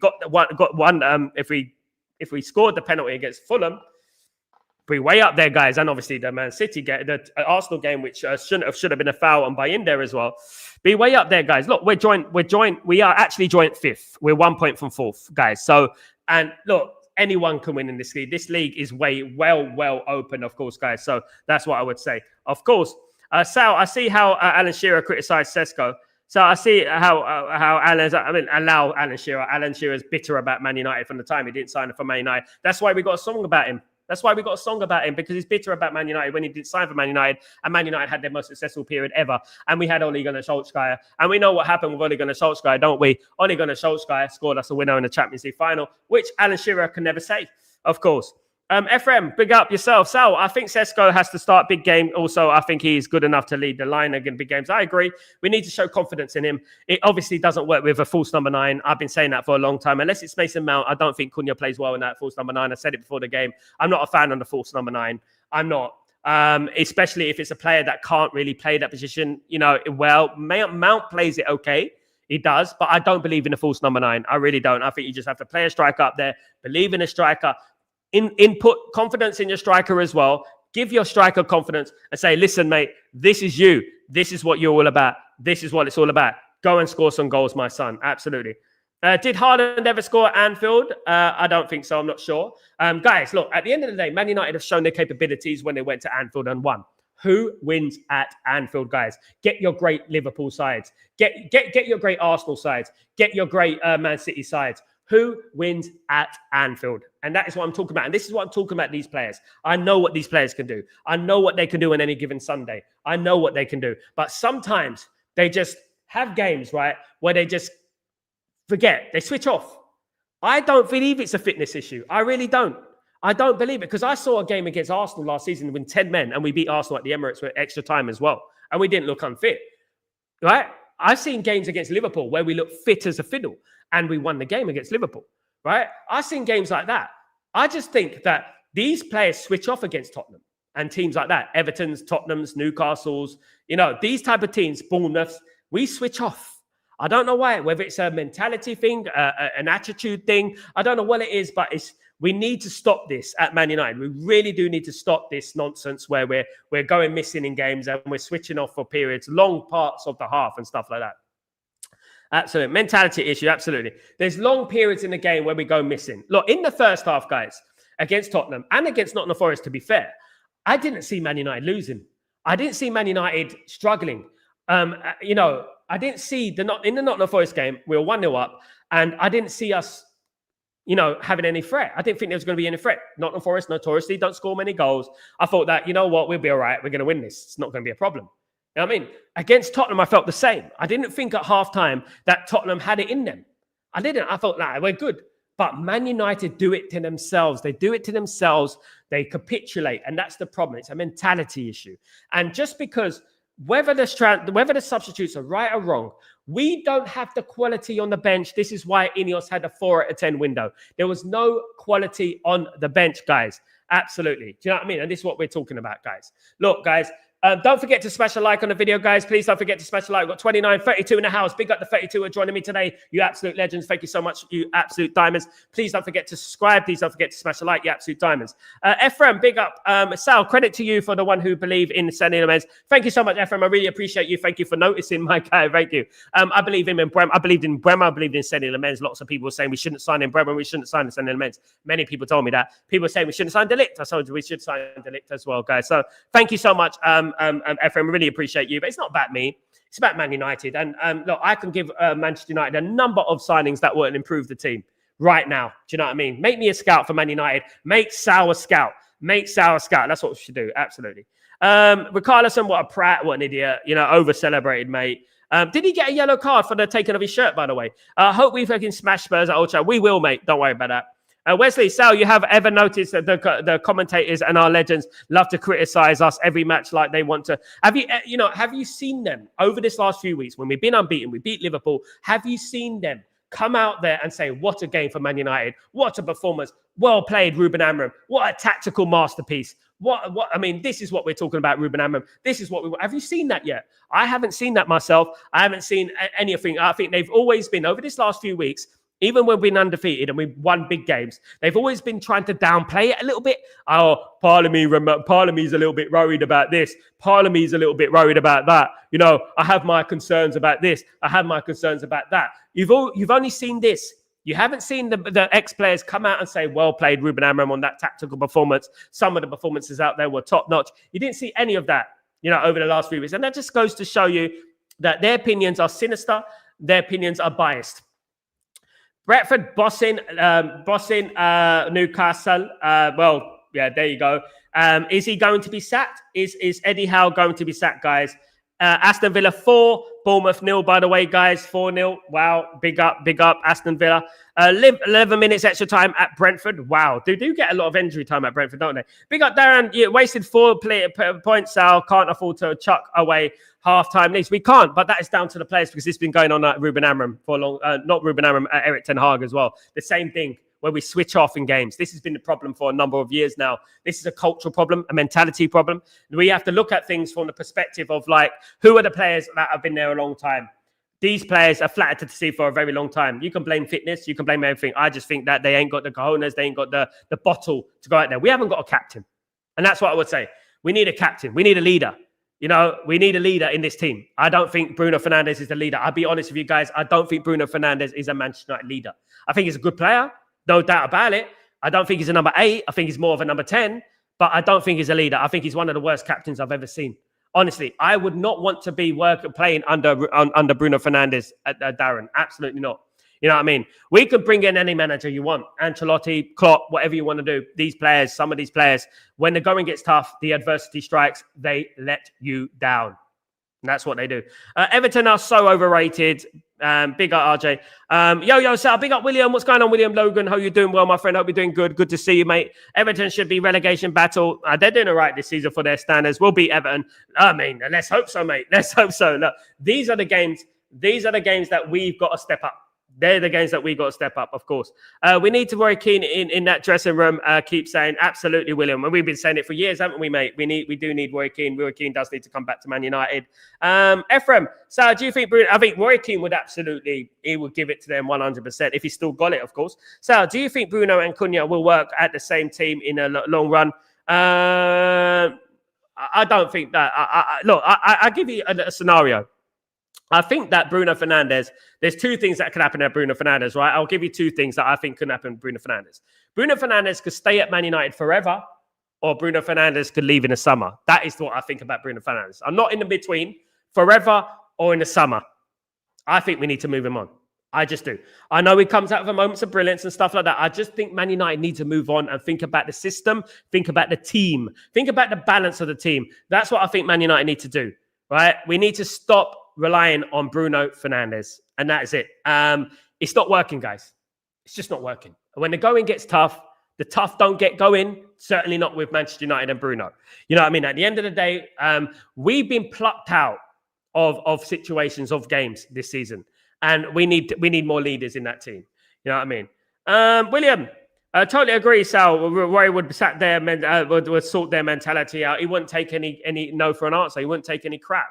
if we scored the penalty against Fulham. Be way up there, guys, and obviously the Man City game, the Arsenal game, which should have been a foul on in there as well. Be way up there, guys. Look, we are actually joint 5th. We're 1 point from 4th, guys. So, and look, anyone can win in this league. This league is well open, of course, guys. So that's what I would say. Of course, Sal, I see how Alan Shearer criticised Sesko. So I see how allow Alan Shearer. Alan Shearer is bitter about Man United from the time he didn't sign for Man United. That's why we got a song about him. Because he's bitter about Man United when he didn't sign for Man United, and Man United had their most successful period ever. And we had Ole Gunnar Solskjaer, and we know what happened with Ole Gunnar Solskjaer, don't we? Ole Gunnar Solskjaer scored us a winner in the Champions League final, which Alan Shearer can never say, of course. Ephraim, big up yourself. Sal, I think Sesko has to start big game. Also, I think he's good enough to lead the line against big games. I agree. We need to show confidence in him. It obviously doesn't work with a false number 9. I've been saying that for a long time. Unless it's Mason Mount, I don't think Cunha plays well in that false number 9. I said it before the game. I'm not a fan of the false number 9. I'm not. Especially if it's a player that can't really play that position, well. Mount plays it okay. He does, but I don't believe in a false number 9. I really don't. I think you just have to play a striker up there, believe in a striker, input confidence in your striker as well. Give your striker confidence and say, listen, mate, this is you. This is what you're all about. This is what it's all about. Go and score some goals, my son. Absolutely. Did Haaland ever score at Anfield? I don't think so. I'm not sure. Guys, look, at the end of the day, Man United have shown their capabilities when they went to Anfield and won. Who wins at Anfield, guys? Get your great Liverpool sides. Get your great Arsenal sides. Get your great Man City sides. Who wins at Anfield? And that is what I'm talking about. And this is what I'm talking about, these players. I know what these players can do. I know what they can do on any given Sunday. I know what they can do. But sometimes they just have games, right, where they just forget. They switch off. I don't believe it's a fitness issue. I really don't. I don't believe it, because I saw a game against Arsenal last season with 10 men and we beat Arsenal at the Emirates with extra time as well. And we didn't look unfit, right? I've seen games against Liverpool where we look fit as a fiddle and we won the game against Liverpool, right? I've seen games like that. I just think that these players switch off against Tottenham and teams like that. Everton's, Tottenham's, Newcastle's, these type of teams, Bournemouth's, we switch off. I don't know why, whether it's a mentality thing, an attitude thing. I don't know what it is, but we need to stop this at Man United. We really do need to stop this nonsense where we're going missing in games and we're switching off for periods, long parts of the half and stuff like that. Absolutely. Mentality issue, absolutely. There's long periods in the game where we go missing. Look, in the first half, guys, against Tottenham and against Nottingham Forest, to be fair, I didn't see Man United losing. I didn't see Man United struggling. I didn't see in the Nottingham Forest game, we were 1-0 up, and I didn't see us having any threat. I didn't think there was going to be any threat. Nottingham Forest notoriously don't score many goals. I thought that, we'll be all right. We're going to win this. It's not going to be a problem. You know what I mean? Against Tottenham, I felt the same. I didn't think at halftime that Tottenham had it in them. I didn't. I thought, we're good. But Man United do it to themselves. They do it to themselves. They capitulate. And that's the problem. It's a mentality issue. And just because whether the substitutes are right or wrong, we don't have the quality on the bench. This is why Ineos had a 4 out of 10 window. There was no quality on the bench, guys. Absolutely. Do you know what I mean? And this is what we're talking about, guys. Look, guys, don't forget to smash a like on the video, guys. Please don't forget to smash a like. We've got 29, 32 in the house. Big up the 32 who are joining me today. You absolute legends. Thank you so much, you absolute diamonds. Please don't forget to subscribe. Please don't forget to smash a like, you absolute diamonds. Ephraim, big up. Sal, credit to you for the one who believe in Sandy Lamez. Thank you so much, Ephraim. I really appreciate you. Thank you for noticing, my guy. Thank you. I believe in Bremer. I believed in Bremer. I believed in Sandy Lamez. Lots of people were saying we shouldn't sign in Bremer. We shouldn't sign in Sandy Lamez. Many people told me that. People were saying we shouldn't sign Delict. I told you we should sign Delict as well, guys. So thank you so much, Ephraim. Really appreciate you, but it's not about me. It's about Man United. And look, I can give Manchester United a number of signings that will improve the team right now. Do you know what I mean? Make me a scout for Man United. Make Sal a scout. Make Sal a scout. That's what we should do. Absolutely. Richarlison, what a prat, what an idiot. Over celebrated, mate. Did he get a yellow card for the taking of his shirt, by the way? I hope we fucking smash Spurs at Old Trafford. We will, mate. Don't worry about that. Wesley, Sal, you have ever noticed that the commentators and our legends love to criticize us every match like they want to? Have you seen them over this last few weeks when we've been unbeaten, we beat Liverpool? Have you seen them come out there and say, what a game for Man United? What a performance. Well played, Ruben Amorim. What a tactical masterpiece. This is what we're talking about, Ruben Amorim. This is what we want. Have you seen that yet? I haven't seen that myself. I haven't seen anything. I think they've always been, over this last few weeks, even when we've been undefeated and we've won big games, they've always been trying to downplay it a little bit. Oh, Parley's a little bit worried about this. Parley's a little bit worried about that. I have my concerns about this. I have my concerns about that. You've only seen this. You haven't seen the ex-players come out and say, well played, Ruben Amorim, on that tactical performance. Some of the performances out there were top-notch. You didn't see any of that, over the last few weeks. And that just goes to show you that their opinions are sinister. Their opinions are biased. Brentford bossing Newcastle. There you go. Is he going to be sacked? Is Eddie Howe going to be sacked, guys? Aston Villa 4, Bournemouth 0, by the way, guys. 4-0. Wow. Big up. Aston Villa. 11 minutes extra time at Brentford. Wow. They do get a lot of injury time at Brentford, don't they? Big up, Darren. You wasted 4 points, Sal. Can't afford to chuck away half-time leads. We can't, but that is down to the players because it's been going on at Ruben Amorim for a long... not Ruben Amorim, Eric Ten Hag as well. The same thing where we switch off in games. This has been the problem for a number of years now. This is a cultural problem, a mentality problem. We have to look at things from the perspective of like, who are the players that have been there a long time? These players are flattered to see for a very long time. You can blame fitness. You can blame everything. I just think that they ain't got the cojones. They ain't got the bottle to go out there. We haven't got a captain. And that's what I would say. We need a captain. We need a leader. You know, we need a leader in this team. I don't think Bruno Fernandes is the leader. I'll be honest with you guys. I don't think Bruno Fernandes is a Manchester United leader. I think he's a good player. No doubt about it. I don't think he's a number 8. I think he's more of a number 10. But I don't think he's a leader. I think he's one of the worst captains I've ever seen. Honestly, I would not want to be playing under Bruno Fernandes, Darren. Absolutely not. You know what I mean? We could bring in any manager you want. Ancelotti, Klopp, whatever you want to do. These players, some of these players, when the going gets tough, the adversity strikes, they let you down. And that's what they do. Everton are so overrated. Big up, RJ. Yo, Sal, big up, William. What's going on, William? Logan, how you doing? Well, my friend, hope you're doing good. Good to see you, mate. Everton should be relegation battle. They're doing all right this season for their standards. We'll beat Everton. I mean, let's hope so, mate. Let's hope so. Look, these are the games that we've got to step up. They're the games that we got to step up, of course. We need to Roy Keane in that dressing room. Keep saying absolutely, William. And we've been saying it for years, haven't we, mate? We do need Roy Keane. Roy Keane does need to come back to Man United. Ephraim, so do you think Bruno? I think Roy Keane would absolutely, he would give it to them 100% if he still got it, of course. So do you think Bruno and Cunha will work at the same team in a long run? I don't think that. Look, I give you a scenario. I think that Bruno Fernandes, there's 2 things that could happen to Bruno Fernandes, right? I'll give you 2 things that I think could happen to Bruno Fernandes. Bruno Fernandes could stay at Man United forever, or Bruno Fernandes could leave in the summer. That is what I think about Bruno Fernandes. I'm not in the between, forever or in the summer. I think we need to move him on. I just do. I know he comes out of moments of brilliance and stuff like that. I just think Man United need to move on and think about the system, think about the team, think about the balance of the team. That's what I think Man United need to do, right? We need to stop relying on Bruno Fernandes, and that is it. It's not working, guys. It's just not working. And when the going gets tough, the tough don't get going. Certainly not with Manchester United and Bruno. You know what I mean? At the end of the day, we've been plucked out of situations, of games this season, and we need more leaders in that team. You know what I mean? William, I totally agree, Sal. Roy would sat there, would sort their mentality out. He wouldn't take any no for an answer. He wouldn't take any crap.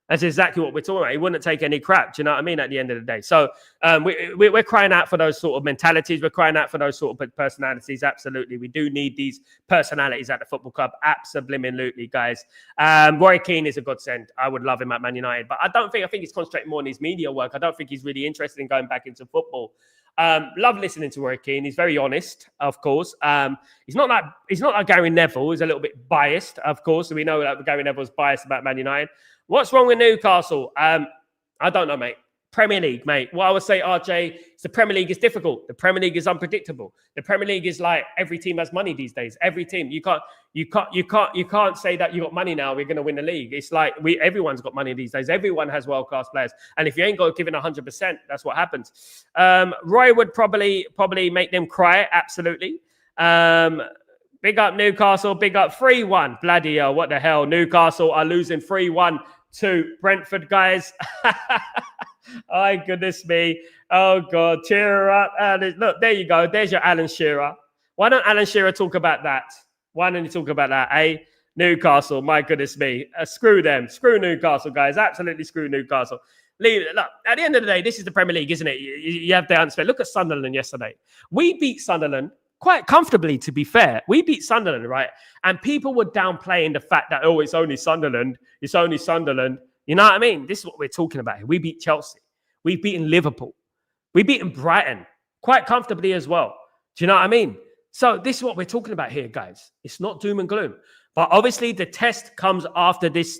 That's exactly what we're talking about. He wouldn't take any crap. Do you know what I mean? At the end of the day. So we're crying out for those sort of mentalities. We're crying out for those sort of personalities. Absolutely. We do need these personalities at the football club. Absolutely, guys. Roy Keane is a godsend. I would love him at Man United. But I think he's concentrating more on his media work. I don't think he's really interested in going back into football. Love listening to Roy Keane. He's very honest, of course. He's not like Gary Neville. He's a little bit biased, of course. We know that Gary Neville's biased about Man United. What's wrong with Newcastle? I don't know, mate. Premier League, mate. What I would say, RJ, is the Premier League is difficult. The Premier League is unpredictable. The Premier League is like every team has money these days. Every team. You can't say that you got money now, we're going to win the league. It's like everyone's got money these days. Everyone has world-class players. And if you ain't got given 100%, that's what happens. Roy would probably make them cry. Absolutely. Big up Newcastle. Big up 3-1. Bloody hell. What the hell? Newcastle are losing 3-1 to Brentford, guys. Oh, goodness me. Oh, God. Cheer up. Look, there you go. There's your Alan Shearer. Why don't Alan Shearer talk about that? Why don't you talk about that, eh? Newcastle, my goodness me. Screw them. Screw Newcastle, guys. Absolutely screw Newcastle. Look, at the end of the day, this is the Premier League, isn't it? You have the answer. Look at Sunderland yesterday. We beat Sunderland quite comfortably, to be fair. We beat Sunderland, right? And people were downplaying the fact that, oh, it's only Sunderland. It's only Sunderland. You know what I mean? This is what we're talking about here. We beat Chelsea. We've beaten Liverpool. We've beaten Brighton quite comfortably as well. Do you know what I mean? So this is what we're talking about here, guys. It's not doom and gloom. But obviously the test comes after this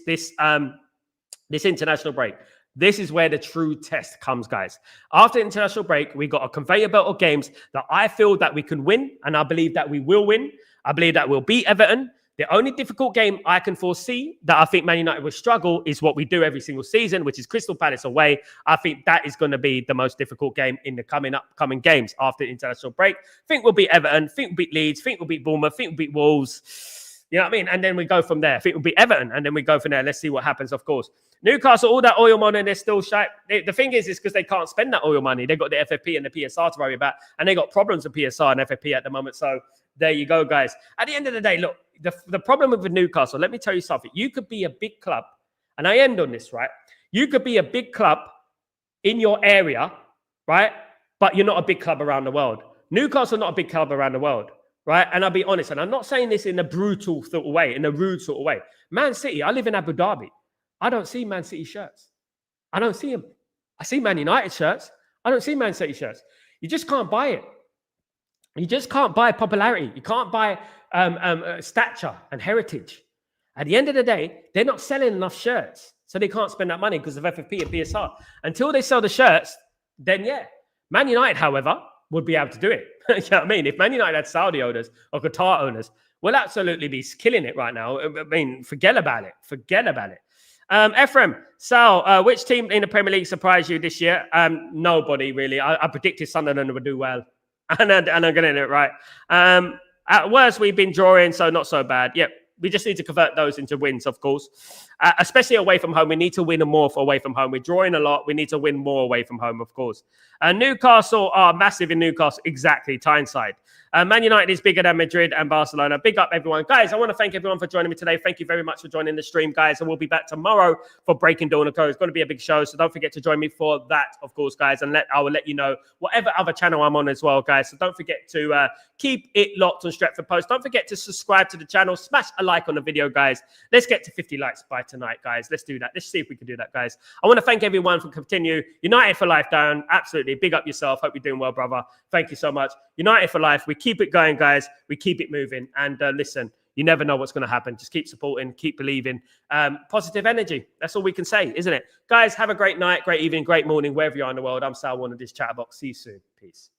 international break. This is where the true test comes, guys. After international break, we got a conveyor belt of games that I feel that we can win, and I believe that we will win. I believe that we'll beat Everton. The only difficult game I can foresee that I think Man United will struggle is what we do every single season, which is Crystal Palace away. I think that is going to be the most difficult game in the upcoming games after the international break. Think we'll beat Everton, think we'll beat Leeds, think we'll beat Bournemouth, think we'll beat Wolves. You know what I mean? And then we go from there. I think we'll beat Everton, and then we go from there. Let's see what happens, of course. Newcastle, all that oil money, they're still shy. The thing is because they can't spend that oil money. They've got the FFP and the PSR to worry about, and they got problems with PSR and FFP at the moment. So there you go, guys. At the end of the day, look, the problem with Newcastle, let me tell you something. You could be a big club, and I end on this, right? You could be a big club in your area, right? But you're not a big club around the world. Newcastle not a big club around the world, right? And I'll be honest, and I'm not saying this in a brutal sort of way, in a rude sort of way. Man City, I live in Abu Dhabi. I don't see Man City shirts. I don't see them. I see Man United shirts. I don't see Man City shirts. You just can't buy it. You just can't buy popularity. You can't buy stature and heritage. At the end of the day, they're not selling enough shirts, so they can't spend that money because of FFP and PSR. Until they sell the shirts, then yeah. Man United, however, would be able to do it. You know what I mean? If Man United had Saudi owners or Qatar owners, we'll absolutely be killing it right now. I mean, forget about it. Forget about it. Ephraim, Sal, which team in the Premier League surprised you this year? Nobody, really. I predicted Sunderland would do well. And I'm getting it right. At worst, we've been drawing, so not so bad. Yep, we just need to convert those into wins, of course. Especially away from home. We need to win more for away from home. We're drawing a lot. We need to win more away from home, of course. Newcastle are massive in Newcastle. Exactly, Tyneside. Man United is bigger than Madrid and Barcelona. Big up, everyone. Guys, I want to thank everyone for joining me today. Thank you very much for joining the stream, guys. And we'll be back tomorrow for Breaking Dawn & Co. It's going to be a big show, so don't forget to join me for that, of course, guys. And I will let you know whatever other channel I'm on as well, guys. So don't forget to keep it locked on Stretford Post. Don't forget to subscribe to the channel. Smash a like on the video, guys. Let's get to 50 likes by tonight, guys. Let's do that. Let's see if we can do that, guys. I want to thank everyone for continuing. United for life, Darren. Absolutely. Big up yourself. Hope you're doing well, brother. Thank you so much. United for life. We keep it going, guys. We keep it moving. And listen, you never know what's going to happen. Just keep supporting, keep believing. Positive energy. That's all we can say, isn't it? Guys, have a great night, great evening, great morning, wherever you are in the world. I'm Sal Warner, this Chatterbox. See you soon. Peace.